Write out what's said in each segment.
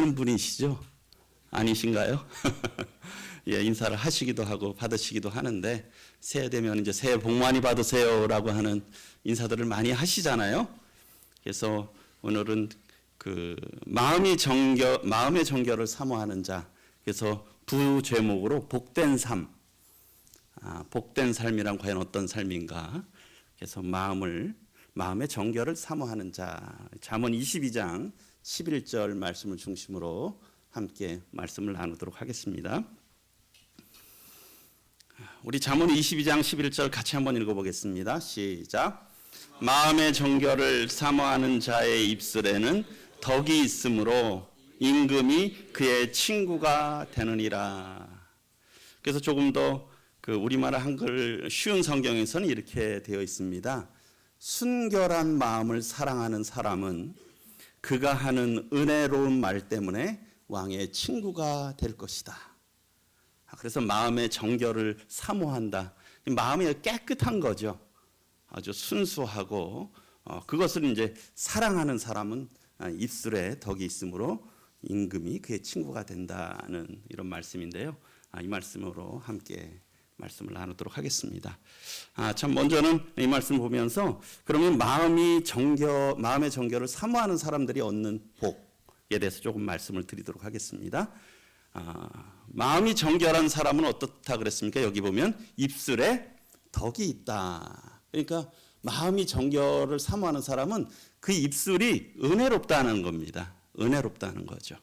아시는 분이시죠? 아니신가요? 예, 인사를 하시기도 하고 받으시기도 하는데 새해 되면 이제 새해 복 많이 받으세요라고 하는 인사들을 많이 하시잖아요. 그래서 오늘은 그 마음의 정결을 사모하는 자. 그래서 부 제목으로 복된 삶. 복된 삶이란 과연 어떤 삶인가? 그래서 마음의 정결을 사모하는 자. 잠언 22장 11절 말씀을 중심으로 함께 말씀을 나누도록 하겠습니다. 우리 잠언 22장 11절 같이 한번 읽어보겠습니다. 시작. 마음의 정결을 사모하는 자의 입술에는 덕이 있으므로 임금이 그의 친구가 되느니라. 그래서 조금 더 그 우리말 한글 쉬운 성경에서는 이렇게 되어 있습니다. 순결한 마음을 사랑하는 사람은 그가 하는 은혜로운 말 때문에 왕의 친구가 될 것이다. 그래서 마음의 정결을 사모한다. 마음이 깨끗한 거죠. 아주 순수하고 그것을 이제 사랑하는 사람은 입술에 덕이 있으므로 임금이 그의 친구가 된다는 이런 말씀인데요. 이 말씀으로 함께 말씀을 나누도록 하겠습니다. 참 먼저는 이 말씀을 보면서 그러면 마음의 정결을 사모하는 사람들이 얻는 복에 대해서 조금 말씀을 드리도록 하겠습니다. 마음이 정결한 사람은 어떻다 그랬습니까? 여기 보면 입술에 덕이 있다. 그러니까 마음이 정결을 사모하는 사람은 그 입술이 은혜롭다는 겁니다. 은혜롭다는 거죠.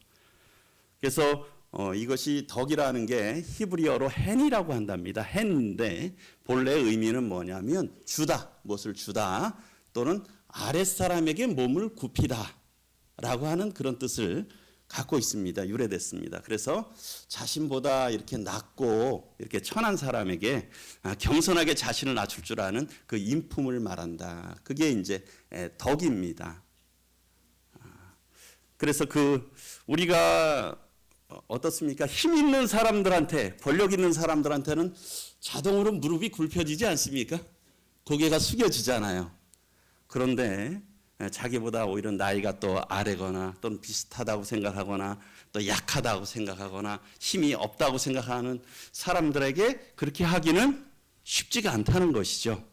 그래서 이것이 덕이라는 게 히브리어로 헨이라고 한답니다. 헨인데 본래 의미는 뭐냐면 주다, 무엇을 주다 또는 아랫사람에게 몸을 굽히다 라고 하는 그런 뜻을 갖고 있습니다. 유래됐습니다. 그래서 자신보다 이렇게 낮고 이렇게 천한 사람에게 겸손하게 자신을 낮출 줄 아는 그 인품을 말한다. 그게 이제 덕입니다. 그래서 우리가 어떻습니까? 힘 있는 사람들한테, 권력 있는 사람들한테는 자동으로 무릎이 굽혀지지 않습니까? 고개가 숙여지잖아요. 그런데 자기보다 오히려 나이가 또 아래거나 또는 비슷하다고 생각하거나 또 약하다고 생각하거나 힘이 없다고 생각하는 사람들에게 그렇게 하기는 쉽지가 않다는 것이죠.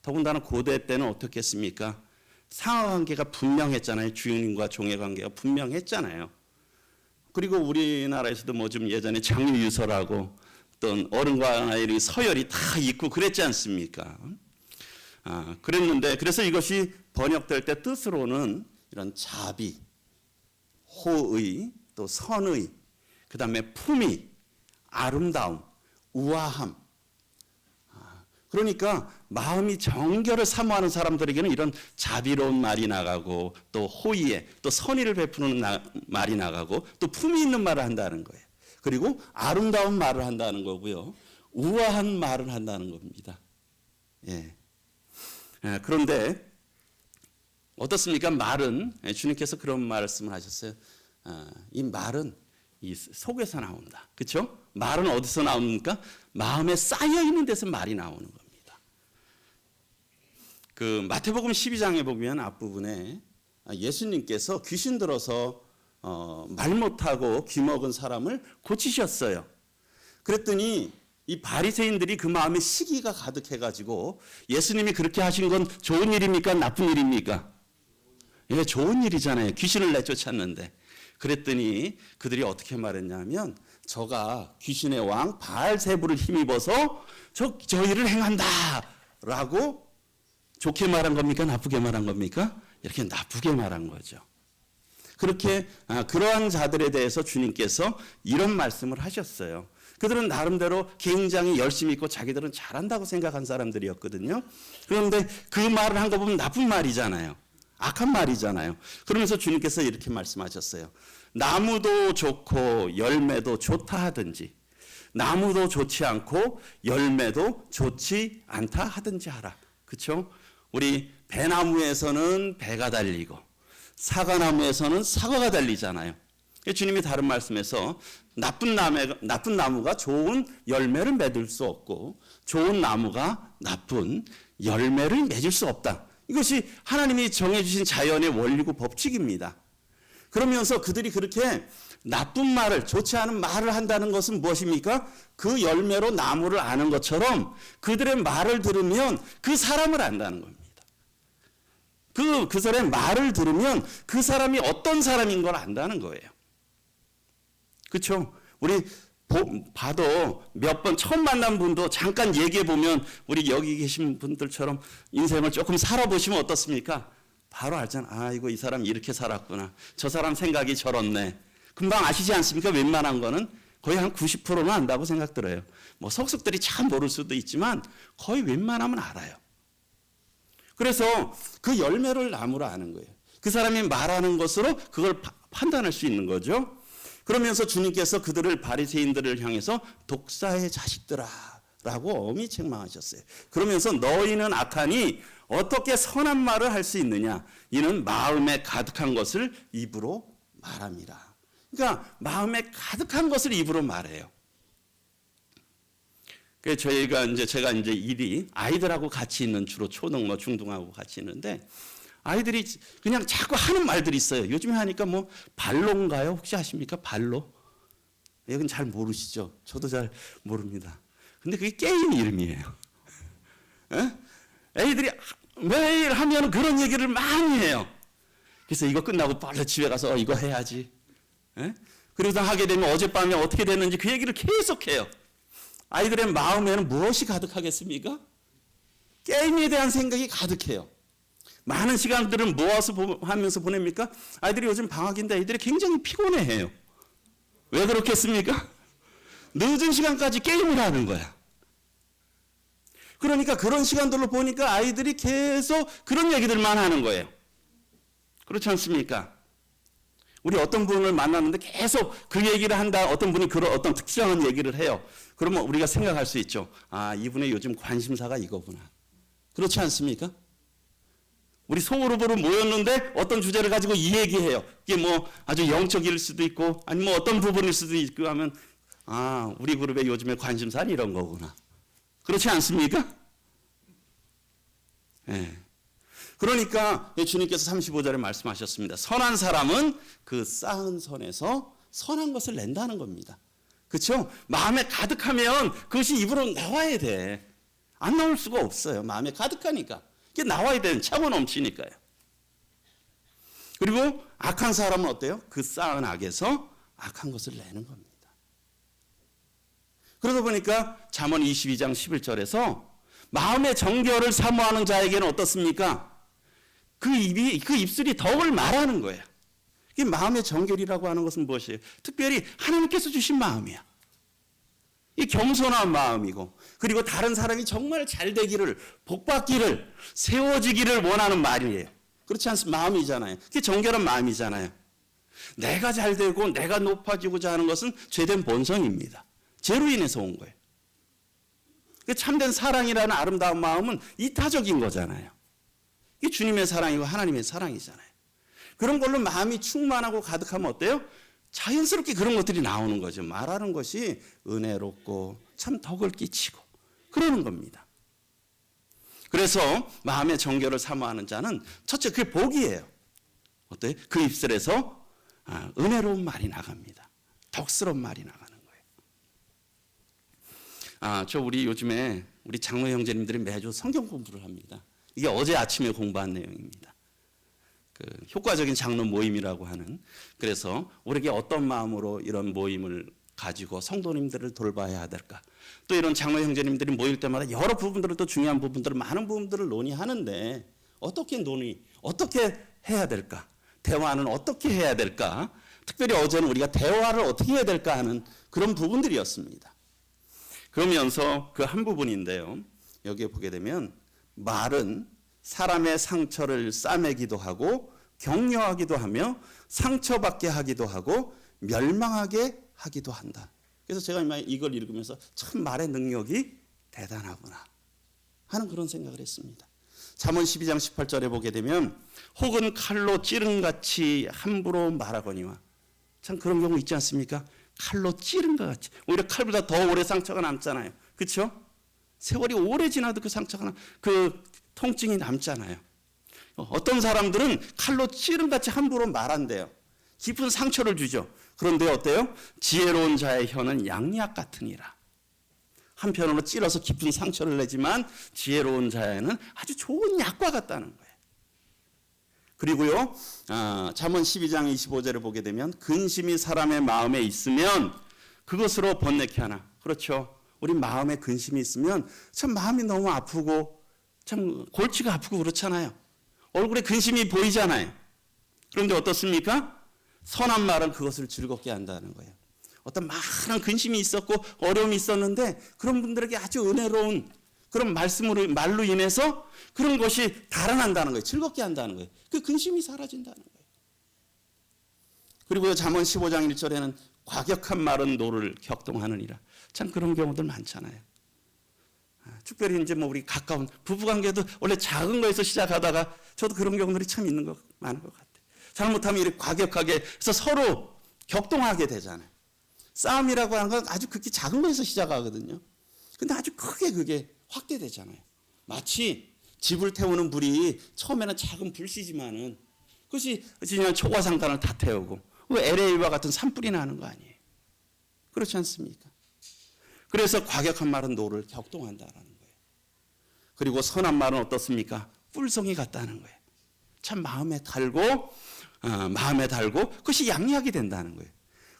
더군다나 고대 때는 어떻겠습니까? 상하관계가 분명했잖아요. 주인과 종의 관계가 분명했잖아요. 그리고 우리나라에서도 뭐 좀 예전에 장유유서라고 어떤 어른과 아이의 서열이 다 있고 그랬지 않습니까? 그랬는데 그래서 이것이 번역될 때 뜻으로는 이런 자비, 호의, 또 선의, 그 다음에 품위, 아름다움, 우아함. 그러니까 마음이 정결을 사모하는 사람들에게는 이런 자비로운 말이 나가고 또 호의에 또 선의를 베푸는 말이 나가고 또 품위 있는 말을 한다는 거예요. 그리고 아름다운 말을 한다는 거고요. 우아한 말을 한다는 겁니다. 예. 그런데 어떻습니까? 말은 주님께서 그런 말씀을 하셨어요. 이 말은 이 속에서 나온다. 그렇죠? 말은 어디서 나옵니까? 마음에 쌓여 있는 데서 말이 나오는 겁니다. 그 마태복음 12장에 보면 앞부분에 예수님께서 귀신 들어서 말 못하고 귀먹은 사람을 고치셨어요. 그랬더니 이 바리새인들이 그 마음에 시기가 가득해가지고 예수님이 그렇게 하신 건 좋은 일입니까? 나쁜 일입니까? 예, 좋은 일이잖아요. 귀신을 내쫓았는데. 그랬더니 그들이 어떻게 말했냐면 저가 귀신의 왕 바알세불을 힘입어서 저 일을 행한다 라고 좋게 말한 겁니까? 나쁘게 말한 겁니까? 이렇게 나쁘게 말한 거죠. 그렇게 그러한 자들에 대해서 주님께서 이런 말씀을 하셨어요. 그들은 나름대로 굉장히 열심히 있고 자기들은 잘한다고 생각한 사람들이었거든요. 그런데 그 말을 한 거 보면 나쁜 말이잖아요. 악한 말이잖아요. 그러면서 주님께서 이렇게 말씀하셨어요. 나무도 좋고 열매도 좋다 하든지 나무도 좋지 않고 열매도 좋지 않다 하든지 하라. 그렇죠? 우리 배나무에서는 배가 달리고 사과나무에서는 사과가 달리잖아요. 주님이 다른 말씀에서 나쁜 나무가 좋은 열매를 맺을 수 없고 좋은 나무가 나쁜 열매를 맺을 수 없다. 이것이 하나님이 정해주신 자연의 원리고 법칙입니다. 그러면서 그들이 그렇게 나쁜 말을, 좋지 않은 말을 한다는 것은 무엇입니까? 그 열매로 나무를 아는 것처럼 그들의 말을 들으면 그 사람을 안다는 겁니다. 그 사람의 말을 들으면 그 사람이 어떤 사람인 걸 안다는 거예요. 그렇죠? 우리 봐도 몇 번 처음 만난 분도 잠깐 얘기해 보면 우리 여기 계신 분들처럼 인생을 조금 살아보시면 어떻습니까? 바로 알잖아. 아, 이거 이 사람 이렇게 살았구나. 저 사람 생각이 저렇네. 금방 아시지 않습니까? 웬만한 거는 거의 한 90%는 안다고 생각 들어요. 뭐 속속들이 참 모를 수도 있지만 거의 웬만하면 알아요. 그래서 그 열매를 나무로 아는 거예요. 그 사람이 말하는 것으로 그걸 판단할 수 있는 거죠. 그러면서 주님께서 그들을 바리새인들을 향해서 독사의 자식들아 라고 엄히 책망하셨어요. 그러면서 너희는 악하니 어떻게 선한 말을 할 수 있느냐? 이는 마음에 가득한 것을 입으로 말함이라. 그러니까 마음에 가득한 것을 입으로 말해요. 제가 이제 일이 아이들하고 같이 있는 주로 초등 뭐 중등하고 같이 있는데 아이들이 그냥 자꾸 하는 말들이 있어요. 요즘에 하니까 뭐 발로인가요? 혹시 아십니까? 발로? 여긴 잘 모르시죠? 저도 잘 모릅니다. 근데 그게 게임 이름이에요. 에? 애들이 매일 하면 그런 얘기를 많이 해요. 그래서 이거 끝나고 빨리 집에 가서 이거 해야지. 에? 그러다 하게 되면 어젯밤에 어떻게 됐는지 그 얘기를 계속해요. 아이들의 마음에는 무엇이 가득하겠습니까? 게임에 대한 생각이 가득해요. 많은 시간들은 무엇을 하면서 보냅니까? 아이들이 요즘 방학인데 아이들이 굉장히 피곤해해요. 왜 그렇겠습니까? 늦은 시간까지 게임을 하는 거야. 그러니까 그런 시간들로 보니까 아이들이 계속 그런 얘기들만 하는 거예요. 그렇지 않습니까? 우리 어떤 분을 만났는데 계속 그 얘기를 한다. 어떤 분이 그런 어떤 특정한 얘기를 해요. 그러면 우리가 생각할 수 있죠. 아, 이분의 요즘 관심사가 이거구나. 그렇지 않습니까? 우리 소그룹으로 모였는데 어떤 주제를 가지고 이 얘기해요. 이게 뭐 아주 영적일 수도 있고 아니면 뭐 어떤 부분일 수도 있고 하면 아, 우리 그룹의 요즘의 관심사는 이런 거구나. 그렇지 않습니까? 네. 그러니까 주님께서 35절에 말씀하셨습니다. 선한 사람은 그 쌓은 선에서 선한 것을 낸다는 겁니다. 그렇죠? 마음에 가득하면 그것이 입으로 나와야 돼. 안 나올 수가 없어요. 마음에 가득하니까. 이게 나와야 되는 차고 넘치니까요. 그리고 악한 사람은 어때요? 그 쌓은 악에서 악한 것을 내는 겁니다. 그러다 보니까 잠언 22장 11절에서 마음의 정결을 사모하는 자에게는 어떻습니까? 그 입술이 덕을 말하는 거예요. 이게 마음의 정결이라고 하는 것은 무엇이에요? 특별히 하나님께서 주신 마음이야. 이 겸손한 마음이고, 그리고 다른 사람이 정말 잘 되기를, 복받기를, 세워지기를 원하는 말이에요. 그렇지 않습니까? 마음이잖아요. 그게 정결한 마음이잖아요. 내가 잘 되고 내가 높아지고자 하는 것은 죄된 본성입니다. 죄로 인해서 온 거예요. 참된 사랑이라는 아름다운 마음은 이타적인 거잖아요. 이게 주님의 사랑이고 하나님의 사랑이잖아요. 그런 걸로 마음이 충만하고 가득하면 어때요? 자연스럽게 그런 것들이 나오는 거죠. 말하는 것이 은혜롭고 참 덕을 끼치고 그러는 겁니다. 그래서 마음의 정결을 사모하는 자는 첫째 그게 복이에요. 어때요? 그 입술에서 은혜로운 말이 나갑니다. 덕스러운 말이 나가는 거예요. 우리 요즘에 우리 장로 형제님들이 매주 성경 공부를 합니다. 이게 어제 아침에 공부한 내용입니다. 그 효과적인 장로 모임이라고 하는. 그래서 우리에게 어떤 마음으로 이런 모임을 가지고 성도님들을 돌봐야 될까? 또 이런 장로 형제님들이 모일 때마다 여러 부분들을 또 중요한 부분들을 많은 부분들을 논의하는데 어떻게 해야 될까? 대화는 어떻게 해야 될까? 특별히 어제는 우리가 대화를 어떻게 해야 될까 하는 그런 부분들이었습니다. 그러면서 그 한 부분인데요. 여기에 보게 되면 말은 사람의 상처를 싸매기도 하고 격려하기도 하며 상처받게 하기도 하고 멸망하게 하기도 한다. 그래서 제가 이걸 읽으면서 참 말의 능력이 대단하구나 하는 그런 생각을 했습니다. 잠언 12장 18절에 보게 되면 혹은 칼로 찌른같이 함부로 말하거니와 참 그런 경우 있지 않습니까? 칼로 찌른 것 같이. 오히려 칼보다 더 오래 상처가 남잖아요. 그렇죠? 세월이 오래 지나도 그 상처가 그 통증이 남잖아요. 어떤 사람들은 칼로 찌른 같이 함부로 말한대요. 깊은 상처를 주죠. 그런데 어때요? 지혜로운 자의 혀는 양약 같으니라. 한편으로 찔러서 깊은 상처를 내지만 지혜로운 자에는 아주 좋은 약과 같다는 거예요. 그리고요, 잠언 12장 25절을 보게 되면 근심이 사람의 마음에 있으면 그것으로 번뇌케 하나. 그렇죠. 우리 마음에 근심이 있으면 참 마음이 너무 아프고 참 골치가 아프고 그렇잖아요. 얼굴에 근심이 보이잖아요. 그런데 어떻습니까? 선한 말은 그것을 즐겁게 한다는 거예요. 어떤 많은 근심이 있었고 어려움이 있었는데 그런 분들에게 아주 은혜로운 그런 말로 인해서 그런 것이 달아난다는 거예요. 즐겁게 한다는 거예요. 그 근심이 사라진다는 거예요. 그리고 잠언 15장 1절에는 과격한 말은 노를 격동하느니라. 참 그런 경우들 많잖아요. 특별히 이제 우리 가까운 부부관계도 원래 작은 거에서 시작하다가 저도 그런 경우들이 참 많은 것 같아요. 잘못하면 이렇게 과격하게 해서 서로 격동하게 되잖아요. 싸움이라고 하는 건 아주 극히 작은 거에서 시작하거든요. 근데 아주 크게 그게 확대되잖아요. 마치 집을 태우는 불이 처음에는 작은 불씨지만은 그것이 그냥 초과상단을 다 태우고 LA와 같은 산불이 나는 거 아니에요. 그렇지 않습니까? 그래서 과격한 말은 노를 격동한다라는 거예요. 그리고 선한 말은 어떻습니까? 꿀송이 같다는 거예요. 참 마음에 달고 그것이 양약이 된다는 거예요.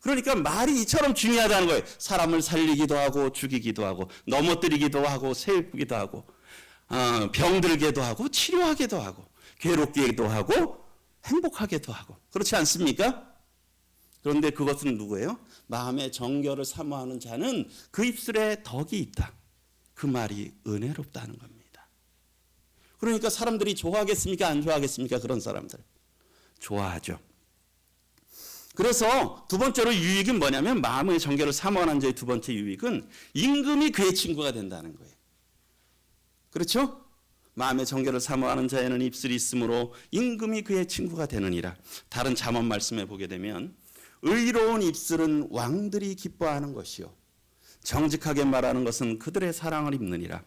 그러니까 말이 이처럼 중요하다는 거예요. 사람을 살리기도 하고 죽이기도 하고 넘어뜨리기도 하고 세우기도 하고 병들게도 하고 치료하기도 하고 괴롭기도 하고 행복하게도 하고 그렇지 않습니까? 그런데 그것은 누구예요? 마음의 정결을 사모하는 자는 그 입술에 덕이 있다. 그 말이 은혜롭다는 겁니다. 그러니까 사람들이 좋아하겠습니까? 안 좋아하겠습니까? 그런 사람들. 좋아하죠. 그래서 두 번째로 유익은 뭐냐면 마음의 정결을 사모하는 자의 두 번째 유익은 임금이 그의 친구가 된다는 거예요. 그렇죠? 마음의 정결을 사모하는 자에는 입술이 있으므로 임금이 그의 친구가 되느니라. 다른 잠언 말씀에 보게 되면 의로운 입술은 왕들이 기뻐하는 것이요 정직하게 말하는 것은 그들의 사랑을 입느니라.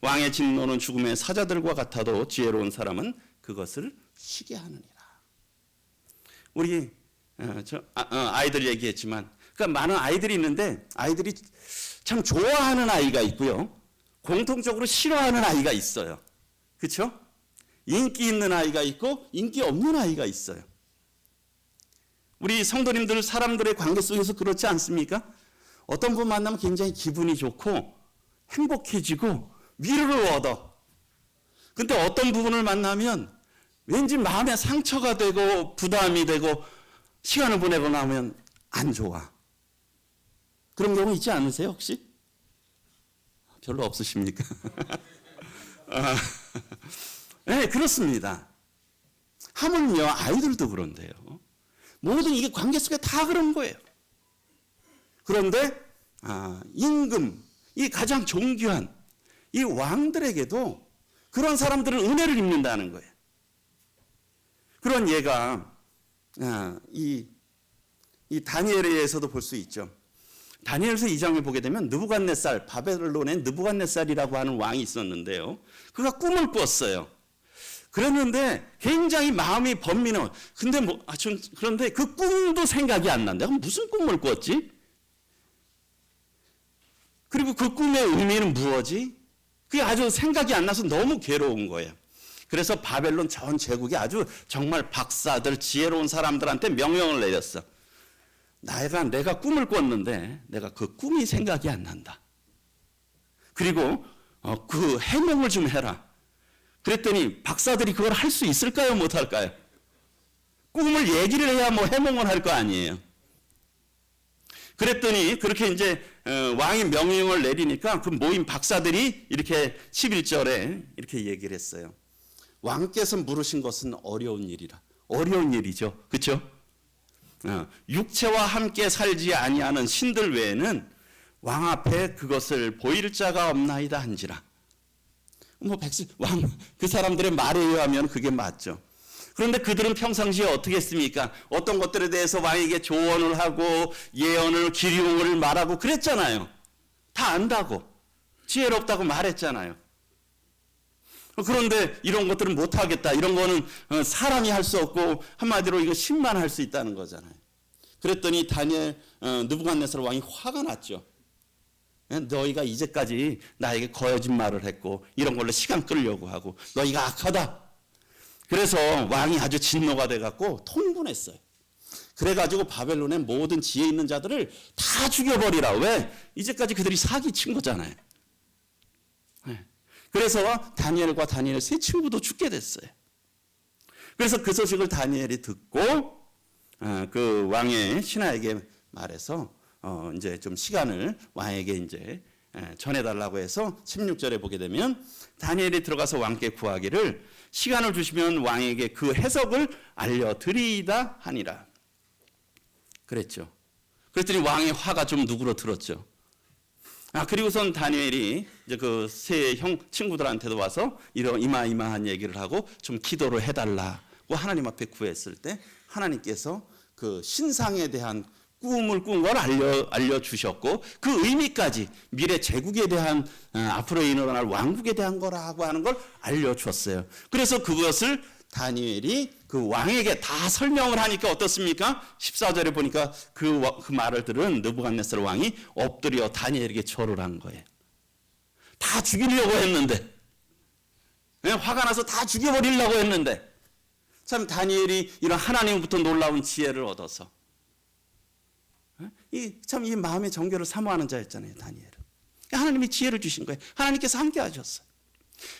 왕의 진노는 죽음의 사자들과 같아도 지혜로운 사람은 그것을 쉬게 하느니라. 우리 아이들 얘기했지만 그러니까 많은 아이들이 있는데 아이들이 참 좋아하는 아이가 있고요. 공통적으로 싫어하는 아이가 있어요. 그렇죠? 인기 있는 아이가 있고 인기 없는 아이가 있어요. 우리 성도님들 사람들의 관계 속에서 그렇지 않습니까? 어떤 분 만나면 굉장히 기분이 좋고 행복해지고 위로를 얻어. 근데 어떤 부분을 만나면 왠지 마음에 상처가 되고 부담이 되고 시간을 보내고 나면 안 좋아. 그런 경우 있지 않으세요 혹시? 별로 없으십니까? 네, 그렇습니다. 하물며 아이들도 그런데요. 모든 이게 관계 속에 다 그런 거예요. 그런데 임금, 이 가장 존귀한 이 왕들에게도 그런 사람들은 은혜를 입는다는 거예요. 그런 예가 이 다니엘에서도 볼 수 있죠. 다니엘서 2장을 보게 되면 느부갓네살, 바벨론의 느부갓네살이라고 하는 왕이 있었는데요. 그가 꿈을 꿨어요. 그랬는데 굉장히 마음이 번민해. 그런데 그 꿈도 생각이 안 난다. 무슨 꿈을 꿨지? 그리고 그 꿈의 의미는 무엇이? 그게 아주 생각이 안 나서 너무 괴로운 거예요. 그래서 바벨론 전 제국이 아주 정말 박사들, 지혜로운 사람들한테 명령을 내렸어. 내가 꿈을 꿨는데 내가 그 꿈이 생각이 안 난다. 그리고 그 해몽을 좀 해라. 그랬더니 박사들이 그걸 할 수 있을까요? 못할까요? 꿈을 얘기를 해야 해몽을 할 거 아니에요. 그랬더니 그렇게 이제 왕이 명령을 내리니까 그 모인 박사들이 이렇게 11절에 이렇게 얘기를 했어요. 왕께서 물으신 것은 어려운 일이라. 어려운 일이죠. 그렇죠? 육체와 함께 살지 아니하는 신들 외에는 왕 앞에 그것을 보일 자가 없나이다 한지라. 그 사람들의 말에 의하면 그게 맞죠. 그런데 그들은 평상시에 어떻게 했습니까? 어떤 것들에 대해서 왕에게 조언을 하고 예언을 기리움을 말하고 그랬잖아요. 다 안다고 지혜롭다고 말했잖아요. 그런데 이런 것들은 못하겠다. 이런 거는 사람이 할 수 없고 한마디로 이거 신만 할 수 있다는 거잖아요. 그랬더니 다니엘 느부갓네살 왕이 화가 났죠. 너희가 이제까지 나에게 거짓말을 했고 이런 걸로 시간 끌려고 하고 너희가 악하다. 그래서 왕이 아주 진노가 돼갖고 통분했어요. 그래가지고 바벨론의 모든 지혜 있는 자들을 다 죽여버리라. 왜? 이제까지 그들이 사기친 거잖아요. 그래서 다니엘과 다니엘의 세 친구도 죽게 됐어요. 그래서 그 소식을 다니엘이 듣고 그 왕의 신하에게 말해서 이제 좀 시간을 왕에게 이제 전해달라고 해서 16절에 보게 되면 다니엘이 들어가서 왕께 구하기를 시간을 주시면 왕에게 그 해석을 알려드리이다 하니라. 그랬죠. 그랬더니 왕의 화가 좀 누그러들었죠. 그리고선 다니엘이 이제 그 세 형 친구들한테도 와서 이마이마한 얘기를 하고 좀 기도를 해달라고 하나님 앞에 구했을 때 하나님께서 그 신상에 대한 꿈을 꾼 걸 알려주셨고 그 의미까지 미래 제국에 대한 앞으로 일어날 왕국에 대한 거라고 하는 걸 알려줬어요. 그래서 그것을 다니엘이 그 왕에게 다 설명을 하니까 어떻습니까? 14절에 보니까 그 말을 들은 느부갓네살 왕이 엎드려 다니엘에게 절을 한 거예요. 다 죽이려고 했는데, 화가 나서 다 죽여버리려고 했는데, 참 다니엘이 이런 하나님부터 놀라운 지혜를 얻어서 참 이 마음의 정결을 사모하는 자였잖아요, 다니엘은. 하나님이 지혜를 주신 거예요. 하나님께서 함께 하셨어요.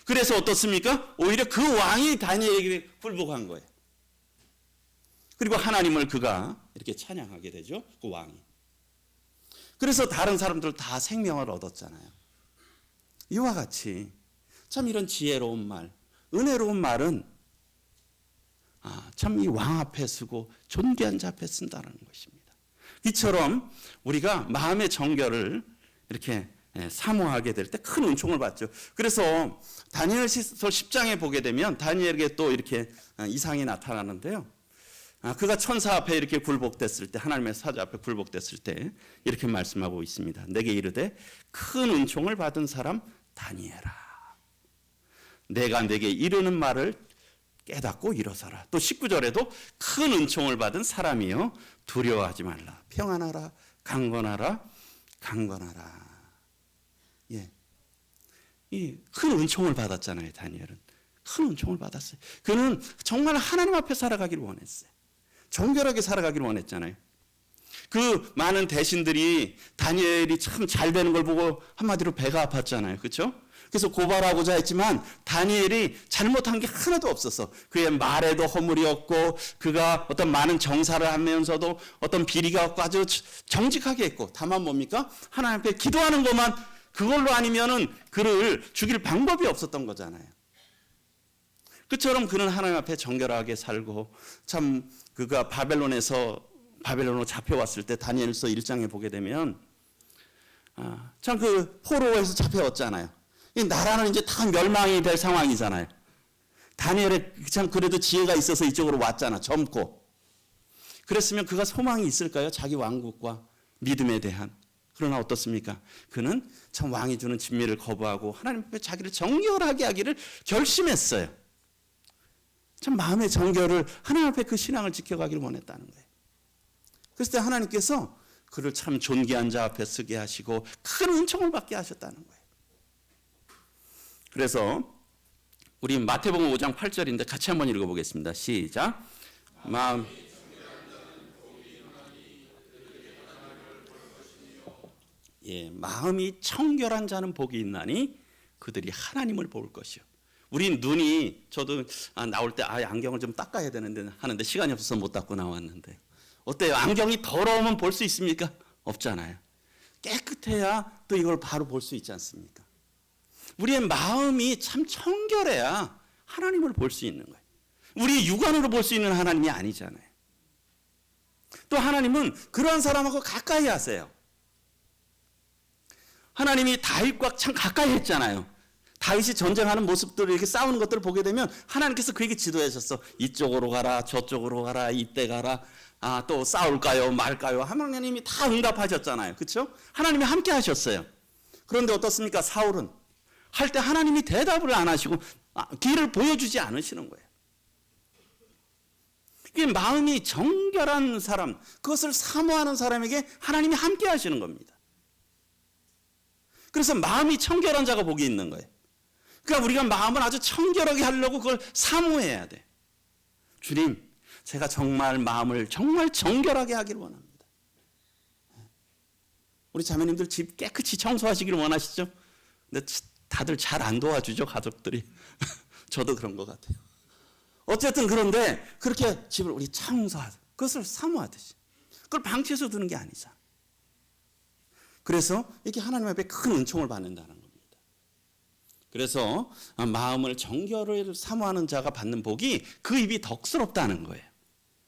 그래서 어떻습니까? 오히려 그 왕이 다니엘에게 굴복한 거예요. 그리고 하나님을 그가 이렇게 찬양하게 되죠, 그 왕이. 그래서 다른 사람들 다 생명을 얻었잖아요. 이와 같이 참 이런 지혜로운 말, 은혜로운 말은 참 이 왕 앞에 쓰고 존귀한 자 앞에 쓴다는 것입니다. 이처럼 우리가 마음의 정결을 이렇게 사모하게 될 때 큰 은총을 받죠. 그래서 다니엘서 10장에 보게 되면 다니엘에게 또 이렇게 이상이 나타나는데요. 그가 천사 앞에 이렇게 굴복됐을 때, 하나님의 사자 앞에 굴복됐을 때 이렇게 말씀하고 있습니다. 내게 이르되 큰 은총을 받은 사람 다니엘아, 내가 내게 이르는 말을 깨닫고 일어서라. 또 19절에도 큰 은총을 받은 사람이여 두려워하지 말라. 평안하라. 강건하라. 강건하라. 이 큰 은총을 받았잖아요, 다니엘은. 큰 은총을 받았어요. 그는 정말 하나님 앞에 살아가기를 원했어요. 정결하게 살아가기를 원했잖아요. 그 많은 대신들이 다니엘이 참 잘 되는 걸 보고 한마디로 배가 아팠잖아요. 그렇죠? 그래서 고발하고자 했지만 다니엘이 잘못한 게 하나도 없어서 그의 말에도 허물이 없고 그가 어떤 많은 정사를 하면서도 어떤 비리가 없고 아주 정직하게 했고, 다만 뭡니까? 하나님 앞에 기도하는 것만, 그걸로 아니면은 그를 죽일 방법이 없었던 거잖아요. 그처럼 그는 하나님 앞에 정결하게 살고, 참 그가 바벨론으로 잡혀왔을 때 다니엘서 1장에 보게 되면 참 그 포로에서 잡혀왔잖아요. 이 나라는 이제 다 멸망이 될 상황이잖아요. 다니엘의 참 그래도 지혜가 있어서 이쪽으로 왔잖아, 젊고. 그랬으면 그가 소망이 있을까요? 자기 왕국과 믿음에 대한. 그러나 어떻습니까? 그는 참 왕이 주는 진미를 거부하고 하나님 앞에 자기를 정결하게 하기를 결심했어요. 참 마음의 정결을, 하나님 앞에 그 신앙을 지켜가기를 원했다는 거예요. 그랬을 때 하나님께서 그를 참 존귀한 자 앞에 서게 하시고 큰 은총을 받게 하셨다는 거예요. 그래서 우리 마태복음 5장 8절인데 같이 한번 읽어보겠습니다. 시작. 마음이 청결한 자는 복이 있나니 그들이 하나님을 볼 것이요. 우리 눈이, 저도 나올 때 안경을 좀 닦아야 되는데 하는데 시간이 없어서 못 닦고 나왔는데, 어때요? 안경이 더러우면 볼 수 있습니까? 없잖아요. 깨끗해야 또 이걸 바로 볼 수 있지 않습니까? 우리의 마음이 참 청결해야 하나님을 볼 수 있는 거예요. 우리 육안으로 볼 수 있는 하나님이 아니잖아요. 또 하나님은 그러한 사람하고 가까이 하세요. 하나님이 다윗과 참 가까이 했잖아요. 다윗이 전쟁하는 모습들을 이렇게 싸우는 것들을 보게 되면 하나님께서 그에게 지도하셨어. 이쪽으로 가라, 저쪽으로 가라, 이때 가라. 또 싸울까요, 말까요? 하나님이 다 응답하셨잖아요. 그렇죠? 하나님이 함께 하셨어요. 그런데 어떻습니까? 사울은 할 때 하나님이 대답을 안 하시고 길을 보여주지 않으시는 거예요. 이게 마음이 정결한 사람, 그것을 사모하는 사람에게 하나님이 함께 하시는 겁니다. 그래서 마음이 청결한 자가 복이 있는 거예요. 그러니까 우리가 마음을 아주 청결하게 하려고 그걸 사모해야 돼. 주님, 제가 정말 마음을 정말 정결하게 하기를 원합니다. 우리 자매님들 집 깨끗이 청소하시기를 원하시죠? 근데 다들 잘 안 도와주죠, 가족들이. 저도 그런 것 같아요. 어쨌든 그런데 그렇게 집을 우리 청소하듯 그것을 사모하듯이 그걸 방치해서 두는 게 아니잖아. 그래서 이렇게 하나님 앞에 큰 은총을 받는다는 겁니다. 그래서 마음을 정결을 사모하는 자가 받는 복이 그 입이 덕스럽다는 거예요.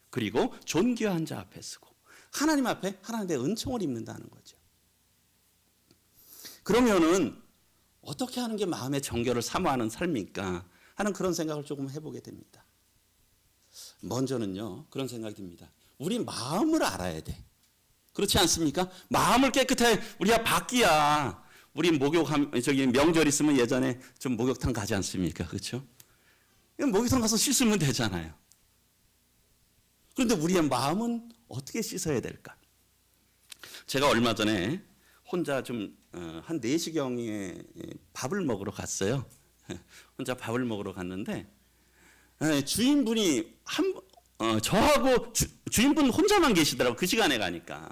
그리고 존귀한 자 앞에 쓰고 하나님 앞에 하나님의 은총을 입는다는 거죠. 그러면은 어떻게 하는 게 마음의 정결을 사모하는 삶일까 하는 그런 생각을 조금 해보게 됩니다. 먼저는요, 그런 생각이 듭니다. 우리 마음을 알아야 돼. 그렇지 않습니까? 마음을 깨끗해. 우리가 바뀌야. 우리 명절 있으면 예전에 좀 목욕탕 가지 않습니까? 그렇죠? 목욕탕 가서 씻으면 되잖아요. 그런데 우리의 마음은 어떻게 씻어야 될까? 제가 얼마 전에 혼자 좀 한 4시경에 밥을 먹으러 갔어요. 혼자 밥을 먹으러 갔는데 주인분이 저하고 주인분 혼자만 계시더라고요. 그 시간에 가니까.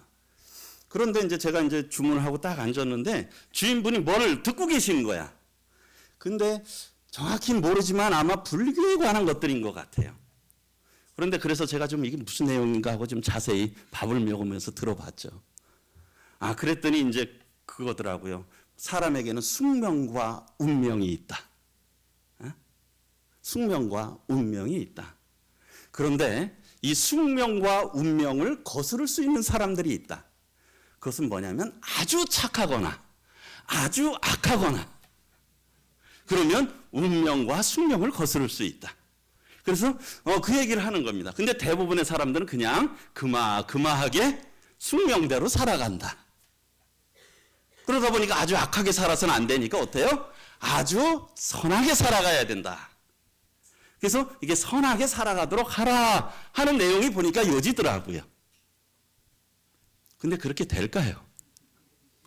그런데 이제 제가 이제 주문을 하고 딱 앉았는데 주인분이 뭐를 듣고 계시는 거야. 근데 정확히는 모르지만 아마 불교에 관한 것들인 것 같아요. 그런데 그래서 제가 좀 이게 무슨 내용인가 하고 좀 자세히 밥을 먹으면서 들어봤죠. 그랬더니 이제 그거더라고요. 사람에게는 숙명과 운명이 있다. 숙명과 운명이 있다. 그런데 이 숙명과 운명을 거스를 수 있는 사람들이 있다. 그것은 뭐냐면 아주 착하거나 아주 악하거나 그러면 운명과 숙명을 거스를 수 있다. 그래서 그 얘기를 하는 겁니다. 근데 대부분의 사람들은 그냥 그마하게 숙명대로 살아간다. 그러다 보니까 아주 악하게 살아서는 안 되니까 어때요? 아주 선하게 살아가야 된다. 그래서 이게 선하게 살아가도록 하라 하는 내용이 보니까 요지더라고요. 근데 그렇게 될까요?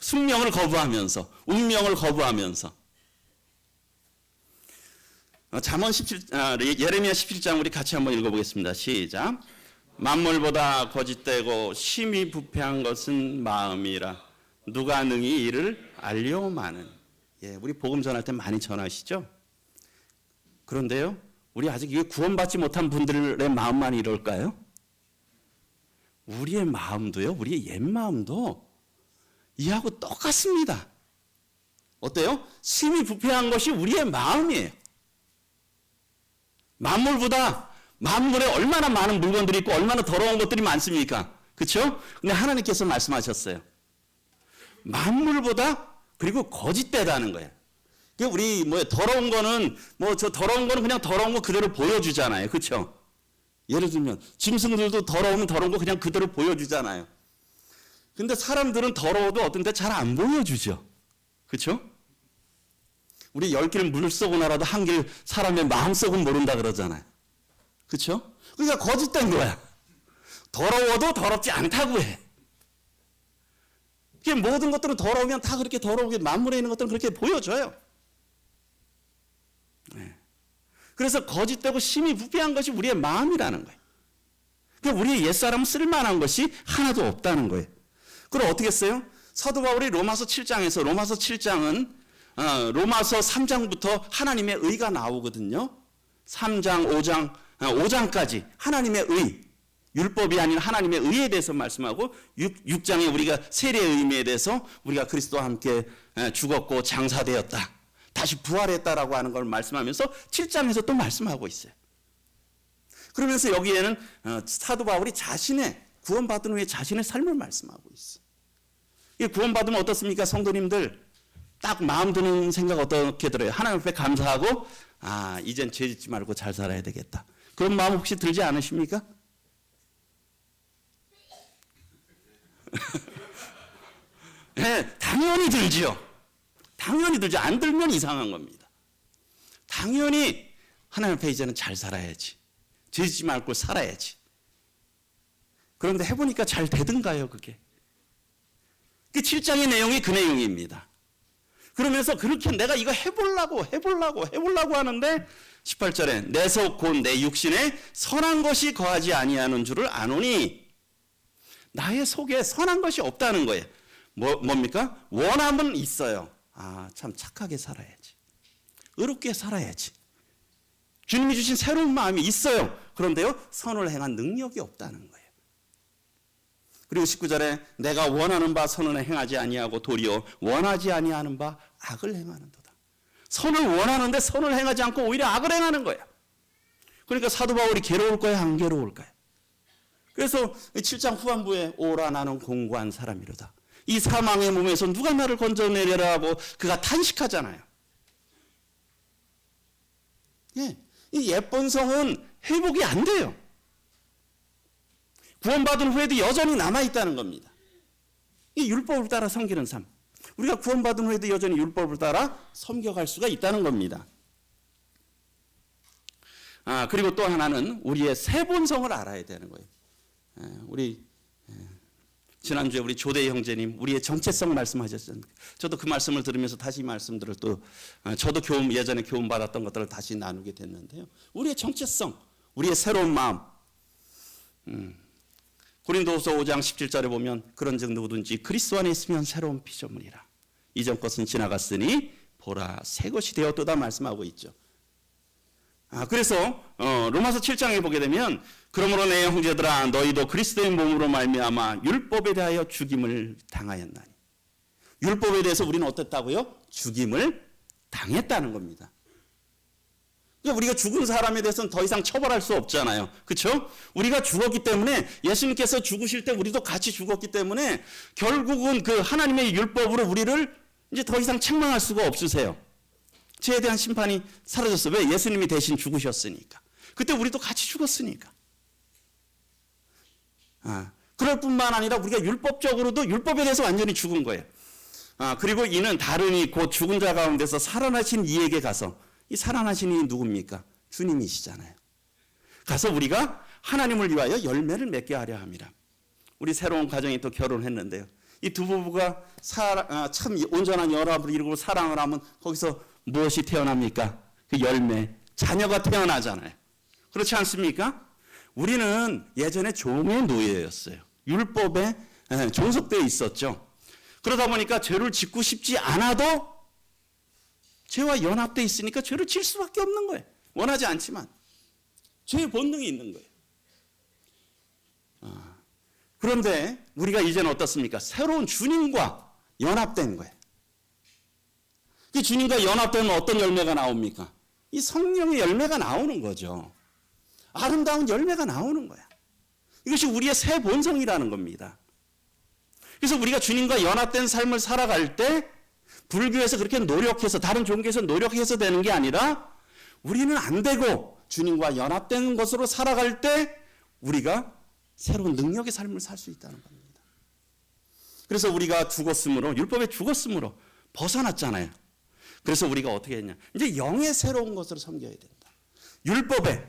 숙명을 거부하면서, 운명을 거부하면서. 예레미야 17장 우리 같이 한번 읽어보겠습니다. 시작. 만물보다 거짓되고 심히 부패한 것은 마음이라 누가 능히 이를 알려마는. 우리 복음 전할 때 많이 전하시죠? 그런데요, 우리 아직 이게 구원받지 못한 분들의 마음만 이럴까요? 우리의 마음도요, 우리의 옛 마음도 이하고 똑같습니다. 어때요? 심히 부패한 것이 우리의 마음이에요. 만물에 얼마나 많은 물건들이 있고 얼마나 더러운 것들이 많습니까? 그렇죠? 근데 하나님께서 말씀하셨어요. 만물보다 그리고 거짓되다는 거예요. 우리 더러운 거는 더러운 거는 그냥 더러운 거 그대로 보여주잖아요. 그렇죠? 예를 들면 짐승들도 더러우면 더러운 거 그냥 그대로 보여주잖아요. 근데 사람들은 더러워도 어떤 때 잘 안 보여주죠. 그렇죠? 우리 10길 물속은 알아도 1길 사람의 마음속은 모른다 그러잖아요. 그렇죠? 그러니까 거짓된 거야. 더러워도 더럽지 않다고 해. 모든 것들은 더러우면 다 그렇게 더러우게 만물에 있는 것들은 그렇게 보여줘요. 그래서 거짓되고 심히 부패한 것이 우리의 마음이라는 거예요. 그러니까 우리의 옛사람은 쓸만한 것이 하나도 없다는 거예요. 그럼 어떻게 했어요? 사도 바울이 로마서 7장에서 로마서 7장은 로마서 3장부터 하나님의 의가 나오거든요. 3장, 5장까지 하나님의 의, 율법이 아닌 하나님의 의에 대해서 말씀하고 6장에 우리가 세례의 의미에 대해서 우리가 그리스도와 함께 죽었고 장사되었다. 다시 부활했다라고 하는 걸 말씀하면서 7장에서 또 말씀하고 있어요. 그러면서 여기에는 사도 바울이 자신의 구원받은 후에 자신의 삶을 말씀하고 있어. 이 구원받으면 어떻습니까? 성도님들 딱 마음 드는 생각 어떻게 들어요? 하나님 앞에 감사하고 이젠 죄 짓지 말고 잘 살아야 되겠다. 그런 마음 혹시 들지 않으십니까? 네, 당연히 들지요. 당연히 들죠. 안 들면 이상한 겁니다. 당연히 하나님 앞에 이제는 잘 살아야지. 죄 짓지 말고 살아야지. 그런데 해보니까 잘 되던가요, 그게? 그 7장의 내용이 그 내용입니다. 그러면서 그렇게 내가 이거 해보려고 하는데 18절에 내 속 곧 내 육신에 선한 것이 거하지 아니하는 줄을 아노니 나의 속에 선한 것이 없다는 거예요. 뭡니까? 원함은 있어요. 참 착하게 살아야지. 의롭게 살아야지. 주님이 주신 새로운 마음이 있어요. 그런데요, 선을 행한 능력이 없다는 거예요. 그리고 19절에 내가 원하는 바 선을 행하지 아니하고 도리어 원하지 아니하는 바 악을 행하는도다. 선을 원하는데 선을 행하지 않고 오히려 악을 행하는 거야. 그러니까 사도 바울이 괴로울까요? 안 괴로울까요? 그래서 7장 후반부에 오라 나는 공고한 사람이로다. 이 사망의 몸에서 누가 나를 건져내려라 하고 그가 탄식하잖아요. 예, 이 예쁜 성은 회복이 안 돼요. 구원받은 후에도 여전히 남아있다는 겁니다. 이 율법을 따라 섬기는 삶. 우리가 구원받은 후에도 여전히 율법을 따라 섬겨갈 수가 있다는 겁니다. 그리고 또 하나는 우리의 새 본성을 알아야 되는 거예요. 우리 지난주에 우리 조대 형제님 우리의 정체성 말씀하셨잖아요. 저도 그 말씀을 들으면서 다시 말씀들을 또 저도 예전에 교훈 받았던 것들을 다시 나누게 됐는데요. 우리의 정체성, 우리의 새로운 마음. 고린도후서 5장 17절에 보면 그런즉 누구든지 그리스도 안에 있으면 새로운 피조물이라. 이전 것은 지나갔으니 보라 새 것이 되었도다 말씀하고 있죠. 그래서 로마서 7장에 보게 되면 그러므로 내 형제들아 너희도 그리스도의 몸으로 말미암아 율법에 대하여 죽임을 당하였나니. 율법에 대해서 우리는 어땠다고요? 죽임을 당했다는 겁니다. 우리가 죽은 사람에 대해서는 더 이상 처벌할 수 없잖아요. 그렇죠? 우리가 죽었기 때문에 예수님께서 죽으실 때 우리도 같이 죽었기 때문에 결국은 그 하나님의 율법으로 우리를 이제 더 이상 책망할 수가 없으세요. 죄에 대한 심판이 사라졌어요. 왜? 예수님이 대신 죽으셨으니까. 그때 우리도 같이 죽었으니까. 그럴 뿐만 아니라 우리가 율법적으로도 율법에 대해서 완전히 죽은 거예요. 그리고 이는 다르니 곧 죽은 자 가운데서 살아나신 이에게 가서 이 살아나신 이 누굽니까? 주님이시잖아요. 가서 우리가 하나님을 위하여 열매를 맺게 하려 함이라. 우리 새로운 가정이 또 결혼했는데요. 이 두 부부가 참 온전한 연합을 이루고 사랑을 하면 거기서 무엇이 태어납니까? 그 열매, 자녀가 태어나잖아요. 그렇지 않습니까? 우리는 예전에 종의 노예였어요. 율법에 종속되어 있었죠. 그러다 보니까 죄를 짓고 싶지 않아도 죄와 연합되어 있으니까 죄를 질 수밖에 없는 거예요. 원하지 않지만. 죄의 본능이 있는 거예요. 그런데 우리가 이제는 어떻습니까? 새로운 주님과 연합된 거예요. 그 주님과 연합되면 어떤 열매가 나옵니까? 이 성령의 열매가 나오는 거죠. 아름다운 열매가 나오는 거야. 이것이 우리의 새 본성이라는 겁니다. 그래서 우리가 주님과 연합된 삶을 살아갈 때 불교에서 그렇게 노력해서 다른 종교에서 노력해서 되는 게 아니라 우리는 안 되고 주님과 연합된 것으로 살아갈 때 우리가 새로운 능력의 삶을 살 수 있다는 겁니다. 그래서 우리가 죽었으므로 율법에 죽었으므로 벗어났잖아요. 그래서 우리가 어떻게 했냐? 이제 영의 새로운 것으로 섬겨야 된다. 율법에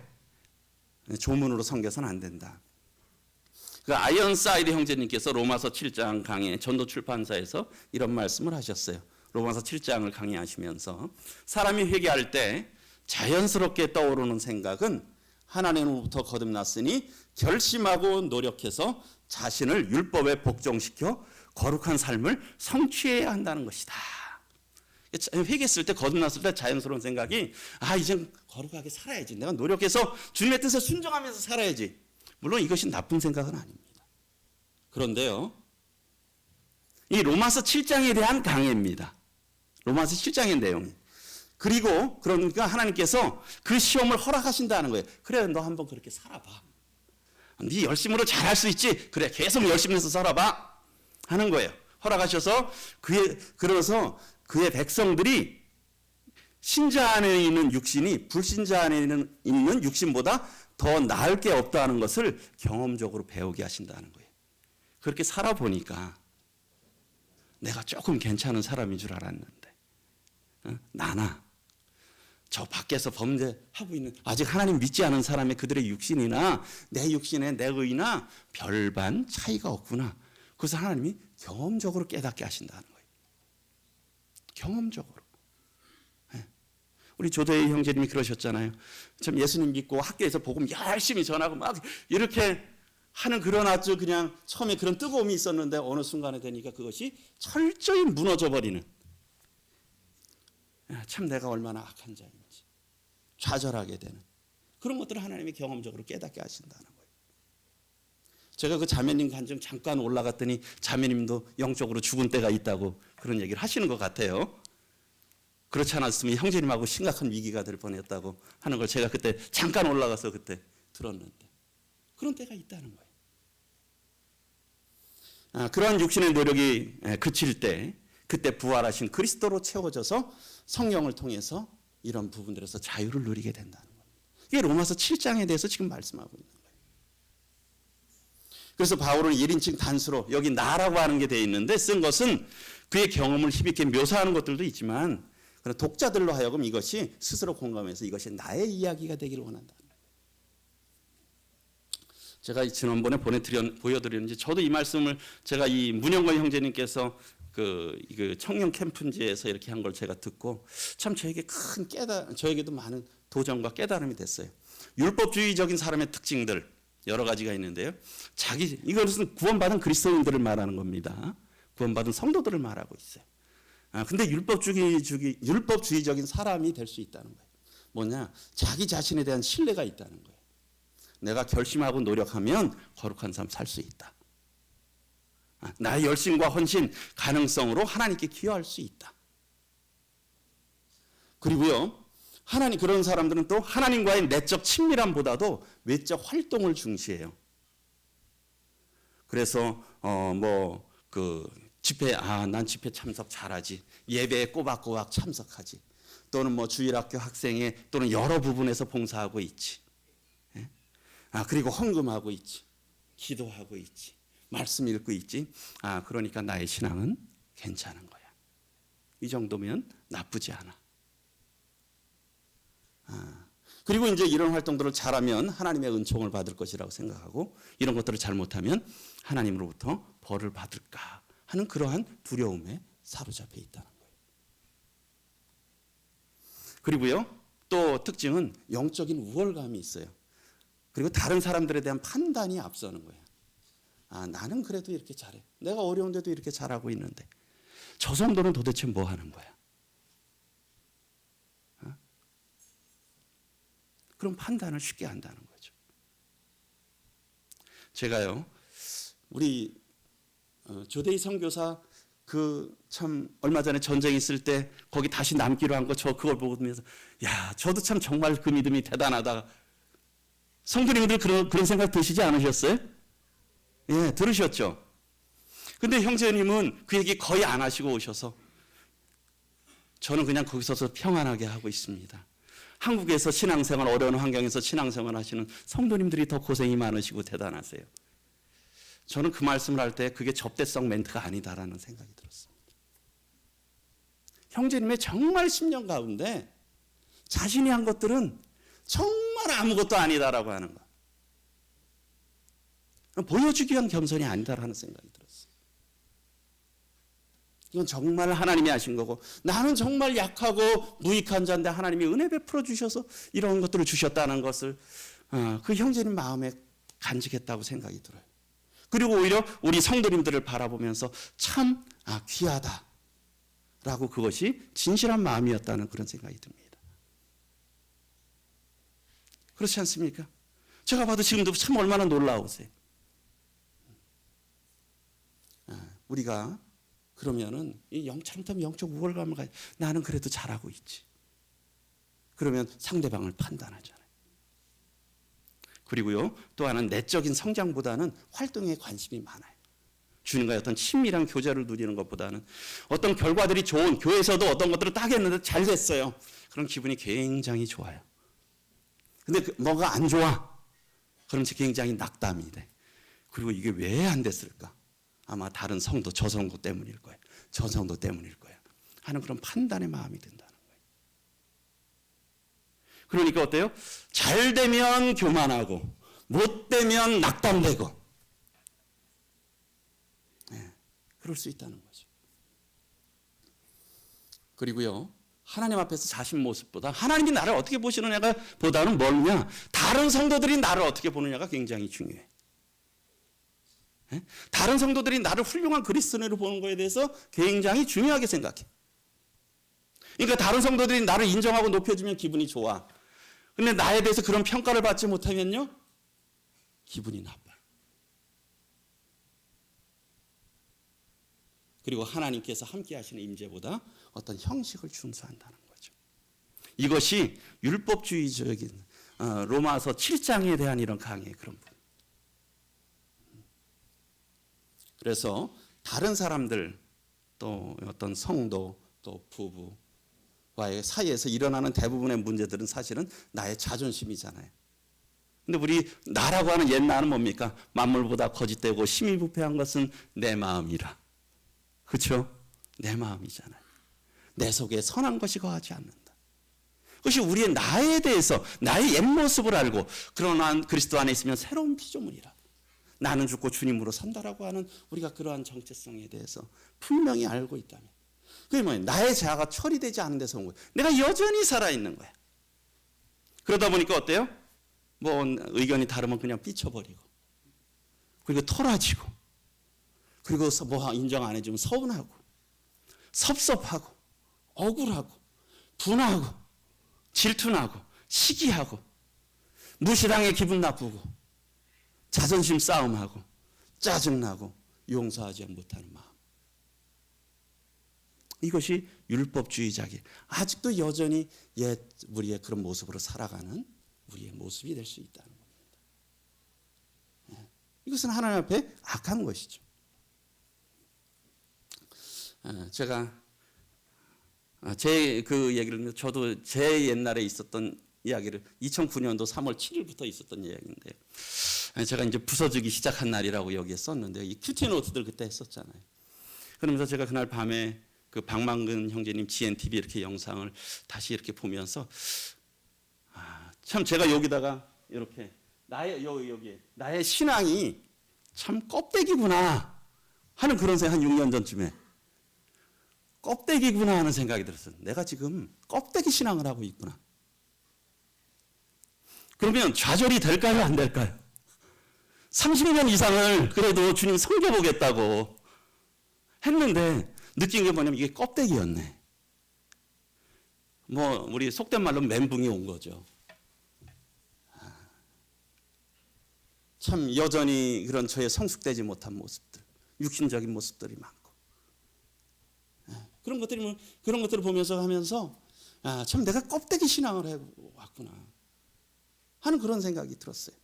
조문으로 섬겨서는 안 된다. 그 아이언사이드 형제님께서 로마서 7장 강의 전도 출판사에서 이런 말씀을 하셨어요. 로마서 7장을 강의하시면서 사람이 회개할 때 자연스럽게 떠오르는 생각은 하나님으로부터 거듭났으니 결심하고 노력해서 자신을 율법에 복종시켜 거룩한 삶을 성취해야 한다는 것이다. 회개했을 때 거듭났을 때 자연스러운 생각이 이젠 거룩하게 살아야지. 내가 노력해서 주님의 뜻에 순종하면서 살아야지. 물론 이것이 나쁜 생각은 아닙니다. 그런데요. 이 로마서 7장에 대한 강해입니다. 로마서 7장의 내용이. 그리고 그러니까 하나님께서 그 시험을 허락하신다는 거예요. 그래 너 한번 그렇게 살아봐. 네 열심으로 잘할 수 있지. 그래 계속 열심히 해서 살아봐. 하는 거예요. 허락하셔서 그래서 그의 백성들이 신자 안에 있는 육신이 불신자 안에 있는 육신보다 더 나을 게 없다는 것을 경험적으로 배우게 하신다는 거예요. 그렇게 살아보니까 내가 조금 괜찮은 사람인 줄 알았는데 나나 저 밖에서 범죄하고 있는 아직 하나님 믿지 않은 사람의 그들의 육신이나 내 육신의 내 의나 별반 차이가 없구나. 그래서 하나님이 경험적으로 깨닫게 하신다는 거예요. 경험적으로. 우리 조대희 형제님이 그러셨잖아요. 참 예수님 믿고 학교에서 복음 열심히 전하고 막 이렇게 하는 그런 아주 그냥 처음에 그런 뜨거움이 있었는데 어느 순간에 되니까 그것이 철저히 무너져 버리는, 참 내가 얼마나 악한 자인지 좌절하게 되는 그런 것들을 하나님이 경험적으로 깨닫게 하신다는 거예요. 제가 그 자매님 간증 잠깐 올라갔더니 자매님도 영적으로 죽은 때가 있다고 그런 얘기를 하시는 것 같아요. 그렇지 않았으면 형제님하고 심각한 위기가 될 뻔했다고 하는 걸 제가 그때 잠깐 올라가서 그때 들었는데 그런 때가 있다는 거예요. 그러한 육신의 노력이 그칠 때 그때 부활하신 그리스도로 채워져서 성령을 통해서 이런 부분들에서 자유를 누리게 된다는 겁니다. 이게 로마서 7장에 대해서 지금 말씀하고 있는 거예요. 그래서 바울은 1인칭 단수로 여기 나라고 하는 게 되어 있는데 쓴 것은 그의 경험을 힘있게 묘사하는 것들도 있지만 그런 독자들로 하여금 이것이 스스로 공감해서 이것이 나의 이야기가 되기를 원한다. 제가 지난번에 보여드렸는지 저도 이 말씀을 제가 이 문영건 형제님께서 그 청년 캠프지에서 이렇게 한 걸 제가 듣고 참 저에게도 많은 도전과 깨달음이 됐어요. 율법주의적인 사람의 특징들 여러 가지가 있는데요. 이것은 구원받은 그리스도인들을 말하는 겁니다. 구원받은 성도들을 말하고 있어요. 근데 율법주의적인 사람이 될 수 있다는 거예요. 뭐냐? 자기 자신에 대한 신뢰가 있다는 거예요. 내가 결심하고 노력하면 거룩한 삶 살 수 있다. 나의 열심과 헌신, 가능성으로 하나님께 기여할 수 있다. 그리고요, 그런 사람들은 또 하나님과의 내적 친밀함보다도 외적 활동을 중시해요. 그래서 난 집회 참석 잘하지. 예배에 꼬박꼬박 참석하지. 또는 주일학교 학생회 또는 여러 부분에서 봉사하고 있지. 그리고 헌금하고 있지. 기도하고 있지. 말씀 읽고 있지. 그러니까 나의 신앙은 괜찮은 거야. 이 정도면 나쁘지 않아. 그리고 이제 이런 활동들을 잘하면 하나님의 은총을 받을 것이라고 생각하고 이런 것들을 잘못하면 하나님으로부터 벌을 받을까 하는 그러한 두려움에 사로잡혀 있다는 거예요. 그리고요, 또 특징은 영적인 우월감이 있어요. 그리고 다른 사람들에 대한 판단이 앞서는 거예요. 나는 그래도 이렇게 잘해. 내가 어려운데도 이렇게 잘하고 있는데 저 정도는 도대체 뭐 하는 거야? 그런 판단을 쉽게 한다는 거죠. 제가요, 우리 조대희 선교사 참 얼마 전에 전쟁 있을 때 거기 다시 남기로 한 거 그걸 보면서 저도 참 정말 그 믿음이 대단하다. 성도님들 그런 생각 드시지 않으셨어요? 예, 들으셨죠? 근데 형제님은 그 얘기 거의 안 하시고 오셔서 저는 그냥 거기서 평안하게 하고 있습니다. 한국에서 신앙생활, 어려운 환경에서 신앙생활 하시는 성도님들이 더 고생이 많으시고 대단하세요. 저는 그 말씀을 할 때 그게 접대성 멘트가 아니다라는 생각이 들었습니다. 형제님의 정말 10년 가운데 자신이 한 것들은 정말 아무것도 아니다라고 하는 거. 보여주기 위한 겸손이 아니다라는 생각이 들었어요. 이건 정말 하나님이 하신 거고 나는 정말 약하고 무익한 자인데 하나님이 은혜 베풀어 주셔서 이런 것들을 주셨다는 것을 그 형제님 마음에 간직했다고 생각이 들어요. 그리고 오히려 우리 성도님들을 바라보면서 참 귀하다라고 그것이 진실한 마음이었다는 그런 생각이 듭니다. 그렇지 않습니까? 제가 봐도 지금도 참 얼마나 놀라우세요. 우리가 그러면은 잘못하면 영적 우월감을 가지고 나는 그래도 잘하고 있지. 그러면 상대방을 판단하잖아요. 그리고요, 또 하나는 내적인 성장보다는 활동에 관심이 많아요. 주님과의 어떤 친밀한 교제를 누리는 것보다는 어떤 결과들이 좋은, 교회에서도 어떤 것들을 딱 했는데 잘 됐어요. 그런 기분이 굉장히 좋아요. 근데 뭐가 안 좋아? 그럼 굉장히 낙담이 돼. 그리고 이게 왜 안 됐을까? 아마 다른 성도, 저 성도 때문일 거예요. 저 성도 때문일 거예요. 하는 그런 판단의 마음이 든다는 거예요. 그러니까 어때요? 잘 되면 교만하고 못 되면 낙담되고. 네, 그럴 수 있다는 거죠. 그리고요, 하나님 앞에서 자신 모습보다 하나님이 나를 어떻게 보시느냐가 보다는 뭐냐, 다른 성도들이 나를 어떻게 보느냐가 굉장히 중요해. 다른 성도들이 나를 훌륭한 그리스도인으로 보는 거에 대해서 굉장히 중요하게 생각해. 그러니까 다른 성도들이 나를 인정하고 높여주면 기분이 좋아. 근데 나에 대해서 그런 평가를 받지 못하면요, 기분이 나빠. 그리고 하나님께서 함께 하시는 임재보다 어떤 형식을 준수한다는 거죠. 이것이 율법주의적인 로마서 7장에 대한 이런 강의의 그런 부분. 그래서 다른 사람들, 또 어떤 성도, 또 부부와의 사이에서 일어나는 대부분의 문제들은 사실은 나의 자존심이잖아요. 근데 우리 나라고 하는 옛 나는 뭡니까? 만물보다 거짓되고 심히 부패한 것은 내 마음이라. 그렇죠? 내 마음이잖아요. 내 속에 선한 것이 거하지 않는다. 그것이 우리의 나에 대해서 나의 옛 모습을 알고, 그러나 그리스도 안에 있으면 새로운 피조물이라. 나는 죽고 주님으로 산다라고 하는 우리가 그러한 정체성에 대해서 분명히 알고 있다면, 그게 뭐예요? 나의 자아가 처리되지 않은 데서 온 거예요. 내가 여전히 살아있는 거야. 그러다 보니까 어때요? 뭐 의견이 다르면 그냥 삐쳐버리고, 그리고 털어지고, 그리고 뭐 인정 안 해주면 서운하고, 섭섭하고, 억울하고, 분하고, 질투나고, 시기하고, 무시당해 기분 나쁘고, 자존심 싸움하고, 짜증나고, 용서하지 못하는 마음. 이것이 율법주의자기, 아직도 여전히 옛 우리의 그런 모습으로 살아가는 우리의 모습이 될 수 있다는 겁니다. 이것은 하나님 앞에 악한 것이죠. 제가 제 그 얘기를, 저도 제 옛날에 있었던 이야기를 2009년도 3월 7일부터 있었던 이야기인데, 제가 이제 부서지기 시작한 날이라고 여기에 썼는데, 이 큐티 노트들 그때 했었잖아요. 그러면서 제가 그날 밤에 그 박만근 형제님 GNTV 이렇게 영상을 다시 이렇게 보면서, 참 제가 여기다가 이렇게 여기 나의 신앙이 참 껍데기구나 하는 그런 생각, 한 6년 전쯤에 껍데기구나 하는 생각이 들었어요. 내가 지금 껍데기 신앙을 하고 있구나. 그러면 좌절이 될까요, 안 될까요? 30년 이상을 그래도 주님 섬겨보겠다고 했는데 느낀 게 뭐냐면 이게 껍데기였네. 뭐 우리 속된 말로 멘붕이 온 거죠. 참 여전히 그런 저의 성숙되지 못한 모습들, 육신적인 모습들이 많고, 그런 것들을 보면서 하면서 참 내가 껍데기 신앙을 해왔구나 하는 그런 생각이 들었어요.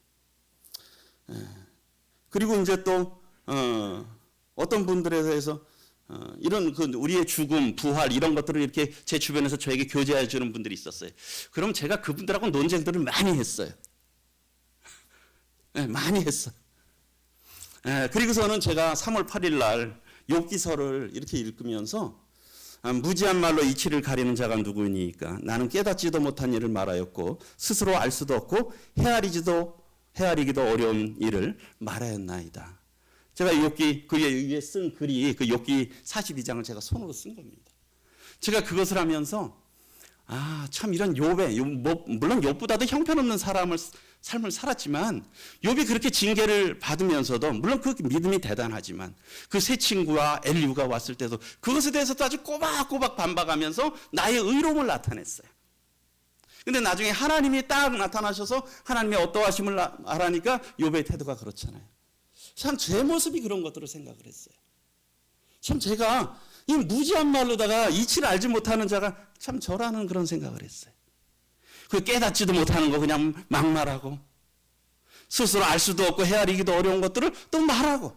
그리고 이제 또 어떤 분들에 대해서 이런 그 우리의 죽음, 부활 이런 것들을 이렇게 제 주변에서 저에게 교제해 주는 분들이 있었어요. 그럼 제가 그분들하고 논쟁들을 많이 했어요. 많이 했어요. 그리고서는 제가 3월 8일 날 욥기서를 이렇게 읽으면서, 무지한 말로 이치를 가리는 자가 누구니까 나는 깨닫지도 못한 일을 말하였고 스스로 알 수도 없고 헤아리기도 어려운 일을 말하였나이다. 제가 욥기 그 위에 쓴 글이 그 욥기 42장을 제가 손으로 쓴 겁니다. 제가 그것을 하면서 참 이런 물론 욥보다도 형편없는 삶을 살았지만, 욥이 그렇게 징계를 받으면서도, 물론 그 믿음이 대단하지만 그 세 친구와 엘리후가 왔을 때도 그것에 대해서도 아주 꼬박꼬박 반박하면서 나의 의로움을 나타냈어요. 근데 나중에 하나님이 딱 나타나셔서 하나님의 어떠하심을 알아니까 욥의 태도가 그렇잖아요. 참 제 모습이 그런 것들을 생각을 했어요. 참 제가 이 무지한 말로다가 이치를 알지 못하는 자가 참 저라는 그런 생각을 했어요. 그 깨닫지도 못하는 거 그냥 막 말하고, 스스로 알 수도 없고 헤아리기도 어려운 것들을 또 말하고,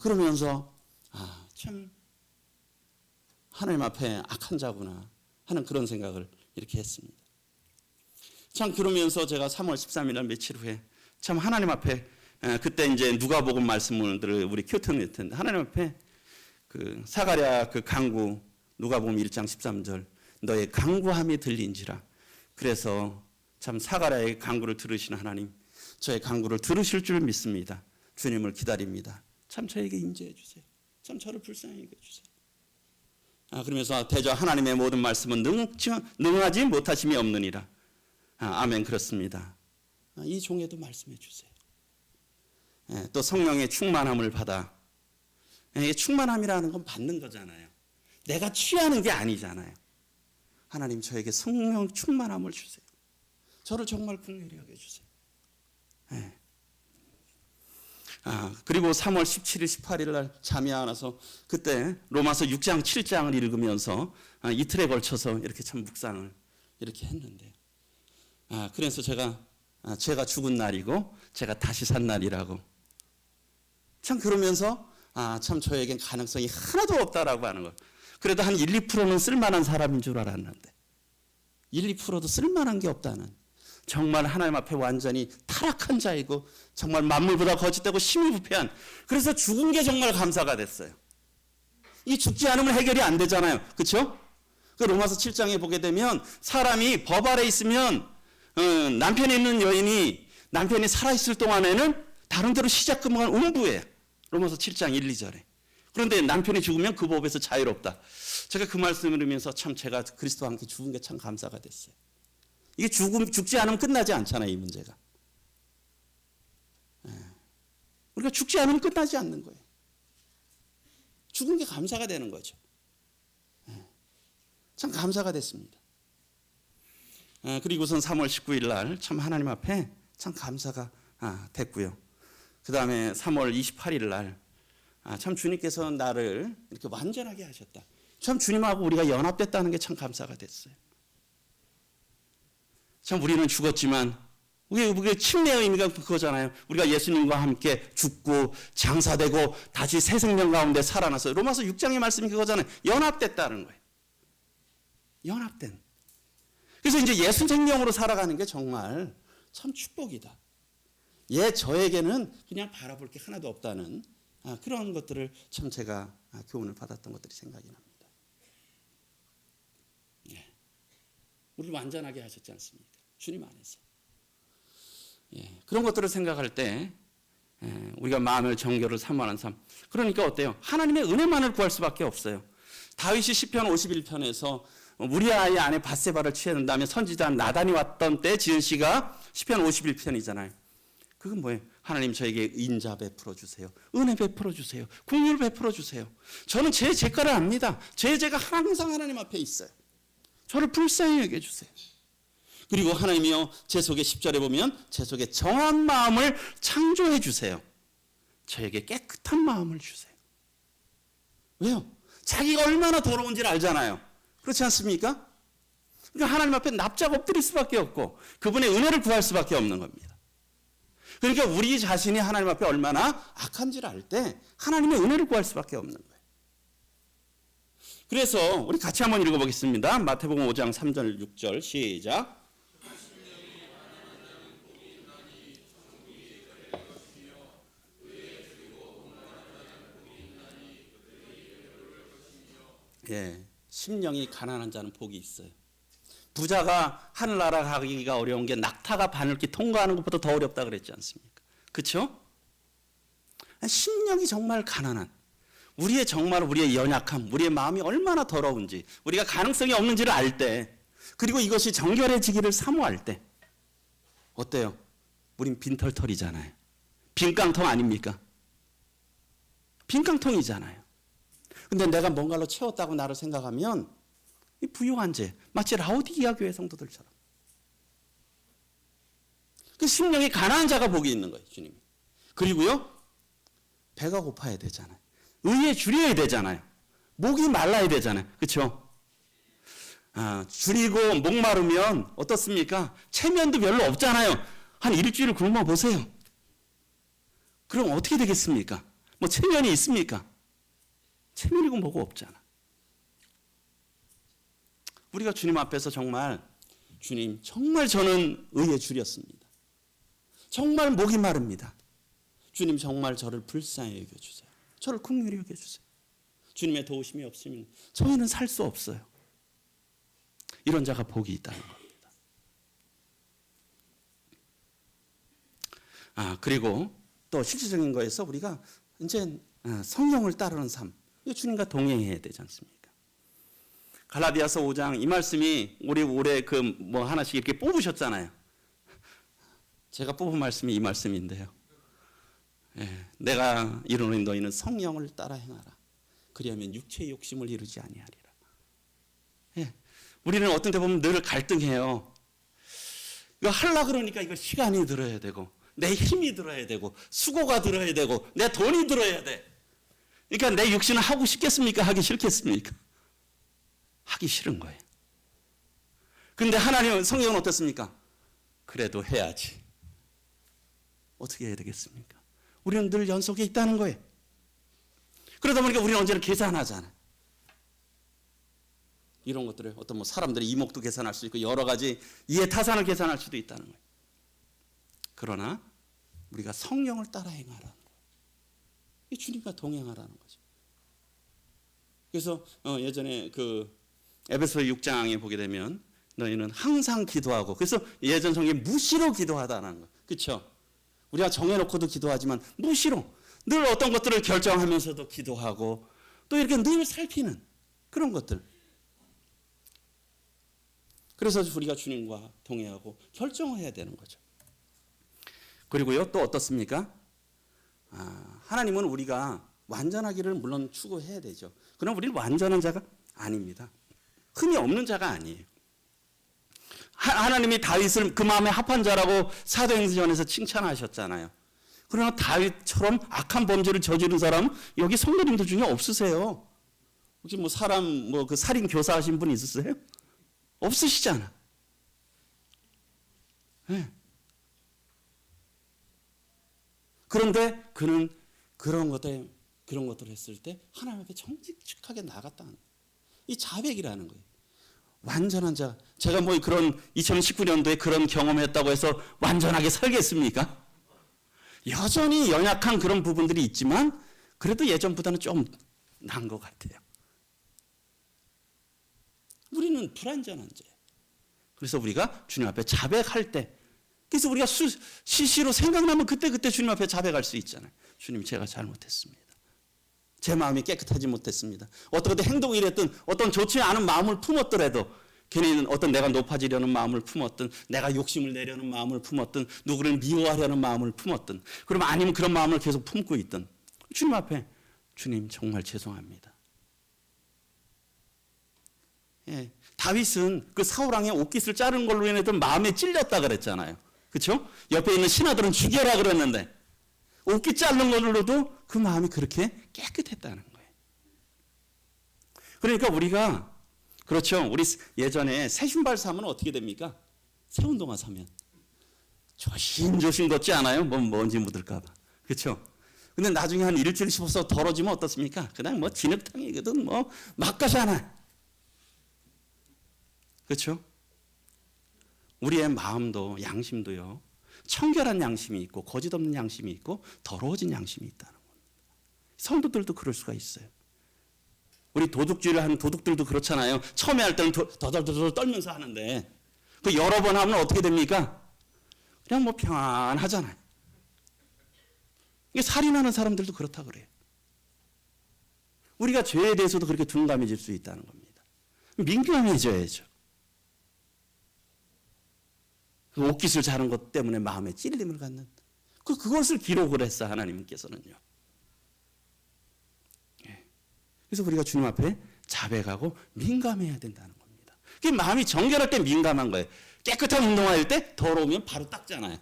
그러면서 참 하나님 앞에 악한 자구나 하는 그런 생각을 이렇게 했습니다. 참 그러면서 제가 3월 13일 날 며칠 후에 참 하나님 앞에, 그때 이제 누가복음 말씀들을 우리 큐트는 했는데, 하나님 앞에 그 사가랴 그 강구 누가복음 1장 13절 너의 간구함이 들린지라. 그래서 참 사가랴의 간구를 들으시는 하나님, 저의 간구를 들으실 줄 믿습니다. 주님을 기다립니다. 참 저에게 임재해 주세요. 참 저를 불쌍히 여겨주세요. 그러면서 대저 하나님의 모든 말씀은 능하지 못하심이 없느니라. 아멘. 그렇습니다. 이 종에도 말씀해 주세요. 또 성령의 충만함을 받아. 충만함이라는 건 받는 거잖아요. 내가 취하는 게 아니잖아요. 하나님 저에게 성령 충만함을 주세요. 저를 정말 긍휼히 여겨주세요. 그리고 3월 17일 18일 날 잠이 안 와서 그때 로마서 6장 7장을 읽으면서 이틀에 걸쳐서 이렇게 참 묵상을 이렇게 했는데, 그래서 제가 죽은 날이고 제가 다시 산 날이라고 참 그러면서 참 저에겐 가능성이 하나도 없다라고 하는 거. 그래도 한 1, 2%는 쓸만한 사람인 줄 알았는데 1, 2%도 쓸만한 게 없다는, 정말 하나님 앞에 완전히 타락한 자이고 정말 만물보다 거짓되고 심히 부패한, 그래서 죽은 게 정말 감사가 됐어요. 이 죽지 않으면 해결이 안 되잖아요. 그렇죠? 그 로마서 7장에 보게 되면 사람이 법 아래 있으면 남편이 있는 여인이 남편이 살아있을 동안에는 다른 데로 시작금한 음부예요. 로마서 7장 1, 2절에. 그런데 남편이 죽으면 그 법에서 자유롭다. 제가 그 말씀을 들으면서 참 제가 그리스도와 함께 죽은 게 참 감사가 됐어요. 이게 죽지 않으면 끝나지 않잖아요, 이 문제가. 우리가 죽지 않으면 끝나지 않는 거예요. 죽은 게 감사가 되는 거죠. 참 감사가 됐습니다. 그리고선 3월 19일 날 참 하나님 앞에 참 감사가 됐고요. 그 다음에 3월 28일 날 참 주님께서 나를 이렇게 완전하게 하셨다. 참 주님하고 우리가 연합됐다는 게 참 감사가 됐어요. 참 우리는 죽었지만 우리의 침례의 의미가 그거잖아요. 우리가 예수님과 함께 죽고 장사되고 다시 새 생명 가운데 살아나서, 로마서 6장의 말씀이 그거잖아요. 연합됐다는 거예요. 연합된. 그래서 이제 예수 생명으로 살아가는 게 정말 참 축복이다. 저에게는 그냥 바라볼 게 하나도 없다는 그런 것들을 참 제가 교훈을 받았던 것들이 생각이 납니다. 우리를 완전하게 하셨지 않습니까? 주님 안에서. 그런 것들을 생각할 때 우리가 마음을 정결을 사모하는 삶. 그러니까 어때요? 하나님의 은혜만을 구할 수밖에 없어요. 다윗이 시편 51편에서 우리아의 아내 밧세바를 취하는 다음에 선지자 나단이 왔던 때 지은 시가 시편 51편이잖아요. 그건 뭐예요? 하나님 저에게 인자 베풀어 주세요. 은혜 베풀어 주세요. 긍휼 베풀어 주세요. 저는 제 죄가를 압니다. 죄가 항상 하나님 앞에 있어요. 저를 불쌍히 여겨 주세요. 그리고 하나님이여 제 속에 10절에 보면 제 속에 정한 마음을 창조해 주세요. 저에게 깨끗한 마음을 주세요. 왜요? 자기가 얼마나 더러운지를 알잖아요. 그렇지 않습니까? 그러니까 하나님 앞에 납작 엎드릴 수밖에 없고 그분의 은혜를 구할 수밖에 없는 겁니다. 그러니까 우리 자신이 하나님 앞에 얼마나 악한지를 알 때 하나님의 은혜를 구할 수밖에 없는 거예요. 그래서 우리 같이 한번 읽어보겠습니다. 마태복음 5장 3절 6절 시작. 심령이 가난한 자는 복이 있어요. 부자가 하늘나라 가기가 어려운 게 낙타가 바늘길 통과하는 것보다 더 어렵다 그랬지 않습니까? 그렇죠? 심령이 정말 가난한, 우리의 연약함, 우리의 마음이 얼마나 더러운지, 우리가 가능성이 없는지를 알 때, 그리고 이것이 정결해지기를 사모할 때 어때요? 우린 빈털털이잖아요. 빈깡통 아닙니까? 빈깡통이잖아요. 근데 내가 뭔가로 채웠다고 나를 생각하면 이 부요한 죄, 마치 라오디게아 교회 성도들처럼. 그 심령이 가난한 자가 복이 있는 거예요, 주님이. 그리고요, 배가 고파야 되잖아요. 의에 줄여야 되잖아요. 목이 말라야 되잖아요. 그렇죠? 줄이고 목마르면 어떻습니까? 체면도 별로 없잖아요. 한 일주일 굶어 보세요. 그럼 어떻게 되겠습니까? 뭐 체면이 있습니까? 체면이고 뭐고 없잖아. 우리가 주님 앞에서 정말 주님 정말 저는 의에 줄였습니다. 정말 목이 마릅니다. 주님 정말 저를 불쌍히 여겨주세요. 저를 긍휼히 여겨주세요. 주님의 도우심이 없으면 저희는 살 수 없어요. 이런 자가 복이 있다는 겁니다. 그리고 또 실질적인 거에서 우리가 이제 성령을 따르는 삶, 주님과 동행해야 되지 않습니까? 갈라디아서 5장 이 말씀이 우리 올해 하나씩 이렇게 뽑으셨잖아요. 제가 뽑은 말씀이 이 말씀인데요. 내가 이르노니 너희는 성령을 따라 행하라. 그리하면 육체의 욕심을 이루지 아니하리라. 우리는 어떤 때 보면 늘 갈등해요. 이거 하려고 그러니까 이거 시간이 들어야 되고 내 힘이 들어야 되고 수고가 들어야 되고 내 돈이 들어야 돼. 그러니까 내 육신은 하고 싶겠습니까? 하기 싫겠습니까? 하기 싫은 거예요. 근데 하나님은 성경은 어떻습니까? 그래도 해야지. 어떻게 해야 되겠습니까? 우리는 늘 연속에 있다는 거예요. 그러다 보니까 우리는 언제나 계산하잖아요. 이런 것들을 어떤 사람들이 이목도 계산할 수 있고 여러 가지 이해타산을 계산할 수도 있다는 거예요. 그러나 우리가 성령을 따라 행하라는 거예요. 주님과 동행하라는 거죠. 그래서 예전에 에베소 6장에 보게 되면 너희는 항상 기도하고, 그래서 예전 성경에 무시로 기도하다는 거예요. 그렇죠? 우리가 정해놓고도 기도하지만 무시로 늘 어떤 것들을 결정하면서도 기도하고 또 이렇게 늘 살피는 그런 것들. 그래서 우리가 주님과 동행하고 결정을 해야 되는 거죠. 그리고요, 또 어떻습니까? 하나님은 우리가 완전하기를 물론 추구해야 되죠. 그러나 우리는 완전한 자가 아닙니다. 흠이 없는 자가 아니에요. 하나님이 다윗을 그 마음에 합한 자라고 사도행전에서 칭찬하셨잖아요. 그러나 다윗처럼 악한 범죄를 저지른 사람 여기 성도님들 중에 없으세요? 혹시 사람 살인 교사하신 분 있으세요? 없으시잖아. 네. 그런데 그는 그런 것들을 했을 때 하나님 앞에 정직하게 나갔다는 거예요. 이 자백이라는 거예요. 완전한 자. 제가 그런 2019년도에 그런 경험했다고 해서 완전하게 살겠습니까? 여전히 연약한 그런 부분들이 있지만 그래도 예전보다는 좀 나은 것 같아요. 우리는 불완전한 자예요. 그래서 우리가 주님 앞에 자백할 때, 그래서 우리가 시시로 생각나면 그때 주님 앞에 자백할 수 있잖아요. 주님, 제가 잘못했습니다. 제 마음이 깨끗하지 못했습니다. 어떤 행동이 이랬든 어떤 좋지 않은 마음을 품었더라도, 걔네는 어떤 내가 높아지려는 마음을 품었든 내가 욕심을 내려는 마음을 품었든 누구를 미워하려는 마음을 품었든, 그러면 아니면 그런 마음을 계속 품고 있든 주님 앞에, 주님 정말 죄송합니다. 다윗은 그 사울왕의 옷깃을 자르는 걸로 인해서 마음에 찔렸다 그랬잖아요. 그렇죠? 옆에 있는 신하들은 죽여라 그랬는데 옷깃 자르는 걸로도 그 마음이 그렇게 깨끗했다는 거예요. 그러니까 우리가, 그렇죠, 우리 예전에 새 신발 사면 어떻게 됩니까? 새 운동화 사면 조심조심 걷지 않아요? 먼지 묻을까 봐. 그렇죠? 근데 나중에 한 일주일 씹어서 더러지면 어떻습니까? 그냥 진흙탕이거든 막 가잖아. 그렇죠? 우리의 마음도 양심도요, 청결한 양심이 있고 거짓 없는 양심이 있고 더러워진 양심이 있다는 겁니다. 성도들도 그럴 수가 있어요. 우리 도둑질을 하는 도둑들도 그렇잖아요. 처음에 할 때는 더덜더덜 떨면서 하는데 그 여러 번 하면 어떻게 됩니까? 그냥 평안하잖아요. 이게 살인하는 사람들도 그렇다 그래요. 우리가 죄에 대해서도 그렇게 둔감해질 수 있다는 겁니다. 민감해져야죠. 그 옷깃을 자른 것 때문에 마음에 찔림을 갖는, 그것을 기록을 했어 하나님께서는요. 그래서 우리가 주님 앞에 자백하고 민감해야 된다는 겁니다. 그 마음이 정결할 때 민감한 거예요. 깨끗한 운동화일 때 더러우면 바로 닦잖아요.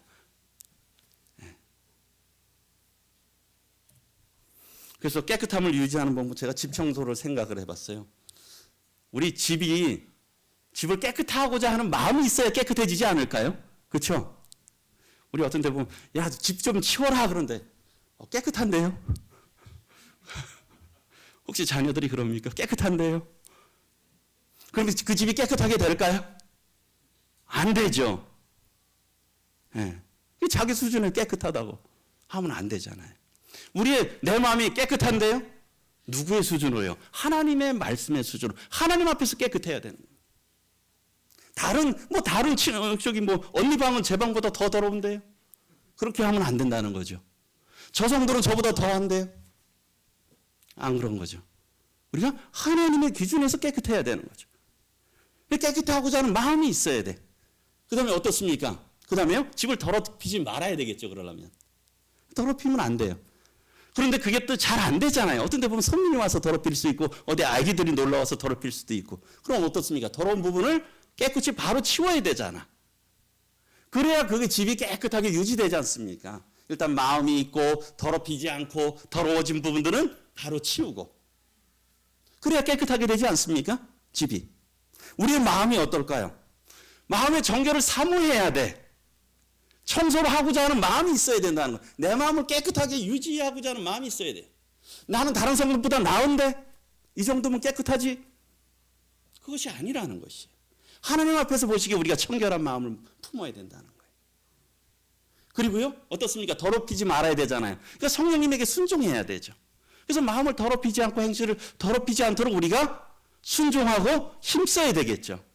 그래서 깨끗함을 유지하는 방법, 제가 집 청소를 생각을 해봤어요. 우리 집을 깨끗하고자 하는 마음이 있어야 깨끗해지지 않을까요? 그렇죠? 우리 어떤 데 보면 야, 집 좀 치워라 그런데 깨끗한데요? 혹시 자녀들이 그럽니까? 깨끗한데요? 그럼 그 집이 깨끗하게 될까요? 안 되죠. 자기 수준을 깨끗하다고 하면 안 되잖아요. 내 마음이 깨끗한데요? 누구의 수준으로요? 하나님의 말씀의 수준으로, 하나님 앞에서 깨끗해야 되는 거예요. 언니 방은 제 방보다 더 더러운데요. 그렇게 하면 안 된다는 거죠. 저 성도는 저보다 더 한대요. 안 그런 거죠. 우리가 하나님의 기준에서 깨끗해야 되는 거죠. 깨끗하고자 하는 마음이 있어야 돼. 그 다음에 어떻습니까? 그 다음에요? 집을 더럽히지 말아야 되겠죠. 그러려면. 더럽히면 안 돼요. 그런데 그게 또 잘 안 되잖아요. 어떤 데 보면 성민이 와서 더럽힐 수 있고 어디 아기들이 놀러 와서 더럽힐 수도 있고. 그럼 어떻습니까? 더러운 부분을 깨끗이 바로 치워야 되잖아. 그래야 그게 집이 깨끗하게 유지되지 않습니까? 일단 마음이 있고 더럽히지 않고 더러워진 부분들은 바로 치우고. 그래야 깨끗하게 되지 않습니까? 집이. 우리의 마음이 어떨까요? 마음의 정결을 사모해야 돼. 청소를 하고자 하는 마음이 있어야 된다는 거예요. 내 마음을 깨끗하게 유지하고자 하는 마음이 있어야 돼요. 나는 다른 성도보다 나은데 이 정도면 깨끗하지? 그것이 아니라는 것이에요. 하나님 앞에서 보시기에 우리가 청결한 마음을 품어야 된다는 거예요. 그리고요, 어떻습니까? 더럽히지 말아야 되잖아요. 그러니까 성령님에게 순종해야 되죠. 그래서 마음을 더럽히지 않고 행실을 더럽히지 않도록 우리가 순종하고 힘써야 되겠죠.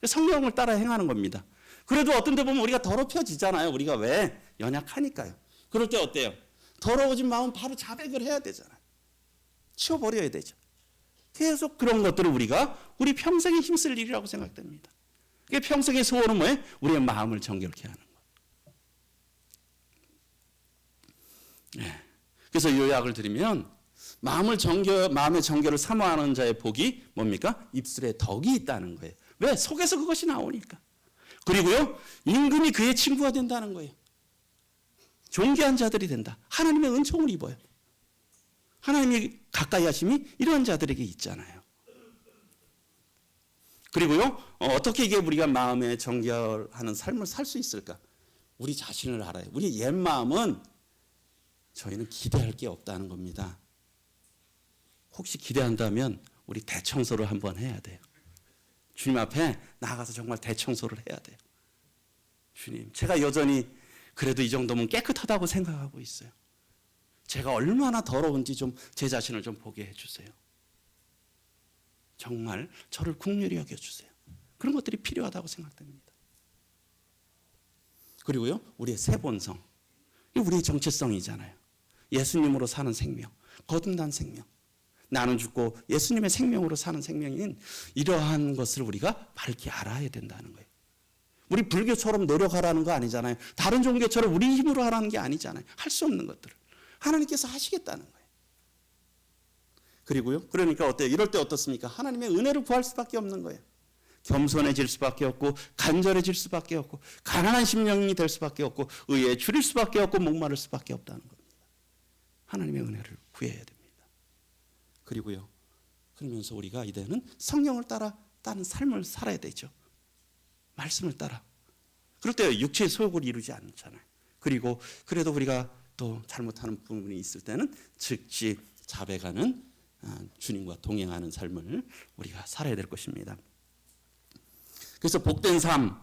성령을 따라 행하는 겁니다. 그래도 어떤 데 보면 우리가 더럽혀지잖아요. 우리가 왜? 연약하니까요. 그럴 때 어때요? 더러워진 마음 바로 자백을 해야 되잖아요. 치워버려야 되죠. 계속 그런 것들을 우리 평생에 힘쓸 일이라고 생각됩니다. 평생의 소원은 뭐예요? 우리의 마음을 정결케 하는 것. 네. 그래서 요약을 드리면 마음의 정결을 사모하는 자의 복이 뭡니까? 입술에 덕이 있다는 거예요. 왜? 속에서 그것이 나오니까. 그리고요, 임금이 그의 친구가 된다는 거예요. 존귀한 자들이 된다. 하나님의 은총을 입어요. 하나님이 가까이 하심이 이런 자들에게 있잖아요. 그리고요, 어떻게 이게 우리가 마음에 정결하는 삶을 살 수 있을까? 우리 자신을 알아요. 우리 옛 마음은 저희는 기대할 게 없다는 겁니다. 혹시 기대한다면 우리 대청소를 한번 해야 돼요. 주님 앞에 나가서 정말 대청소를 해야 돼요. 주님, 제가 여전히 그래도 이 정도면 깨끗하다고 생각하고 있어요. 제가 얼마나 더러운지 좀 제 자신을 좀 보게 해주세요. 정말 저를 긍휼히 여겨주세요. 그런 것들이 필요하다고 생각됩니다. 그리고요, 우리의 새 본성, 우리의 정체성이잖아요. 예수님으로 사는 생명, 거듭난 생명. 나는 죽고 예수님의 생명으로 사는 생명인 이러한 것을 우리가 밝히 알아야 된다는 거예요. 우리 불교처럼 노력하라는 거 아니잖아요. 다른 종교처럼 우리 힘으로 하라는 게 아니잖아요. 할 수 없는 것들을 하나님께서 하시겠다는 거예요. 그리고요, 그러니까 어때요? 이럴 때 어떻습니까? 하나님의 은혜를 구할 수밖에 없는 거예요. 겸손해질 수밖에 없고 간절해질 수밖에 없고 가난한 심령이 될 수밖에 없고 의에 줄일 수밖에 없고 목마를 수밖에 없다는 겁니다. 하나님의 은혜를 구해야 됩니다. 그리고요, 그러면서 우리가 이제는 성령을 따르는 삶을 살아야 되죠. 말씀을 따라. 그럴 때 육체의 소욕을 이루지 않잖아요. 그리고 그래도 우리가 또 잘못하는 부분이 있을 때는 즉시 자백하는 주님과 동행하는 삶을 우리가 살아야 될 것입니다. 그래서 복된 삶,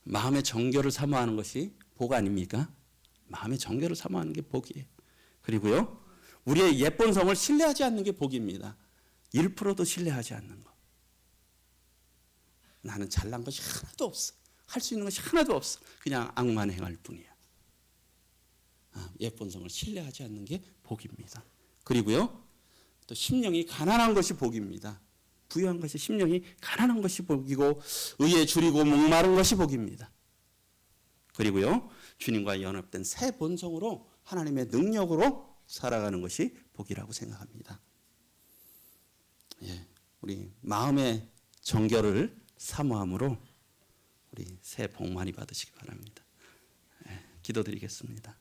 마음의 정결을 사모하는 것이 복 아닙니까? 마음의 정결을 사모하는 게 복이에요. 그리고요, 우리의 옛 본성을 신뢰하지 않는 게 복입니다. 1%도 신뢰하지 않는 거. 나는 잘난 것이 하나도 없어. 할 수 있는 것이 하나도 없어. 그냥 악만 행할 뿐이야. 옛 본성을 신뢰하지 않는 게 복입니다. 그리고요, 또 심령이 가난한 것이 복입니다. 부유한 것이 심령이 가난한 것이 복이고 의에 줄이고 목마른 것이 복입니다. 그리고요, 주님과 연합된 새 본성으로 하나님의 능력으로 살아가는 것이 복이라고 생각합니다. 우리 마음의 정결을 사모함으로 우리 새해 복 많이 받으시기 바랍니다. 기도드리겠습니다.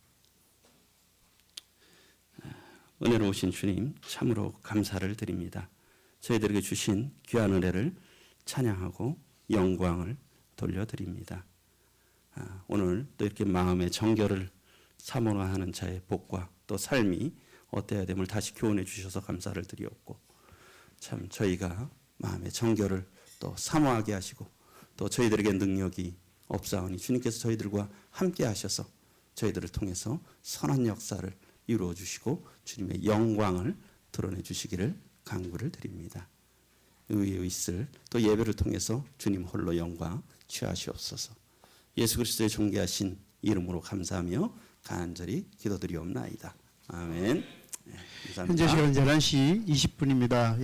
은혜로우신 주님, 참으로 감사를 드립니다. 저희들에게 주신 귀한 은혜를 찬양하고 영광을 돌려드립니다. 오늘 또 이렇게 마음의 정결을 사모하는 자의 복과 또 삶이 어때야 됨을 다시 교훈해 주셔서 감사를 드리옵고, 참 저희가 마음의 정결을 또 사모하게 하시고 또 저희들에게 능력이 없사오니 주님께서 저희들과 함께 하셔서 저희들을 통해서 선한 역사를 이루어 주시고 주님의 영광을 드러내 주시기를 간구를 드립니다. 의에 있을 또 예배를 통해서 주님 홀로 영광 취하시옵소서. 예수 그리스도의 존귀하신 이름으로 감사하며 간절히 기도드리옵나이다. 아멘. 네, 감사합니다. 현재 시간 11시 20분입니다.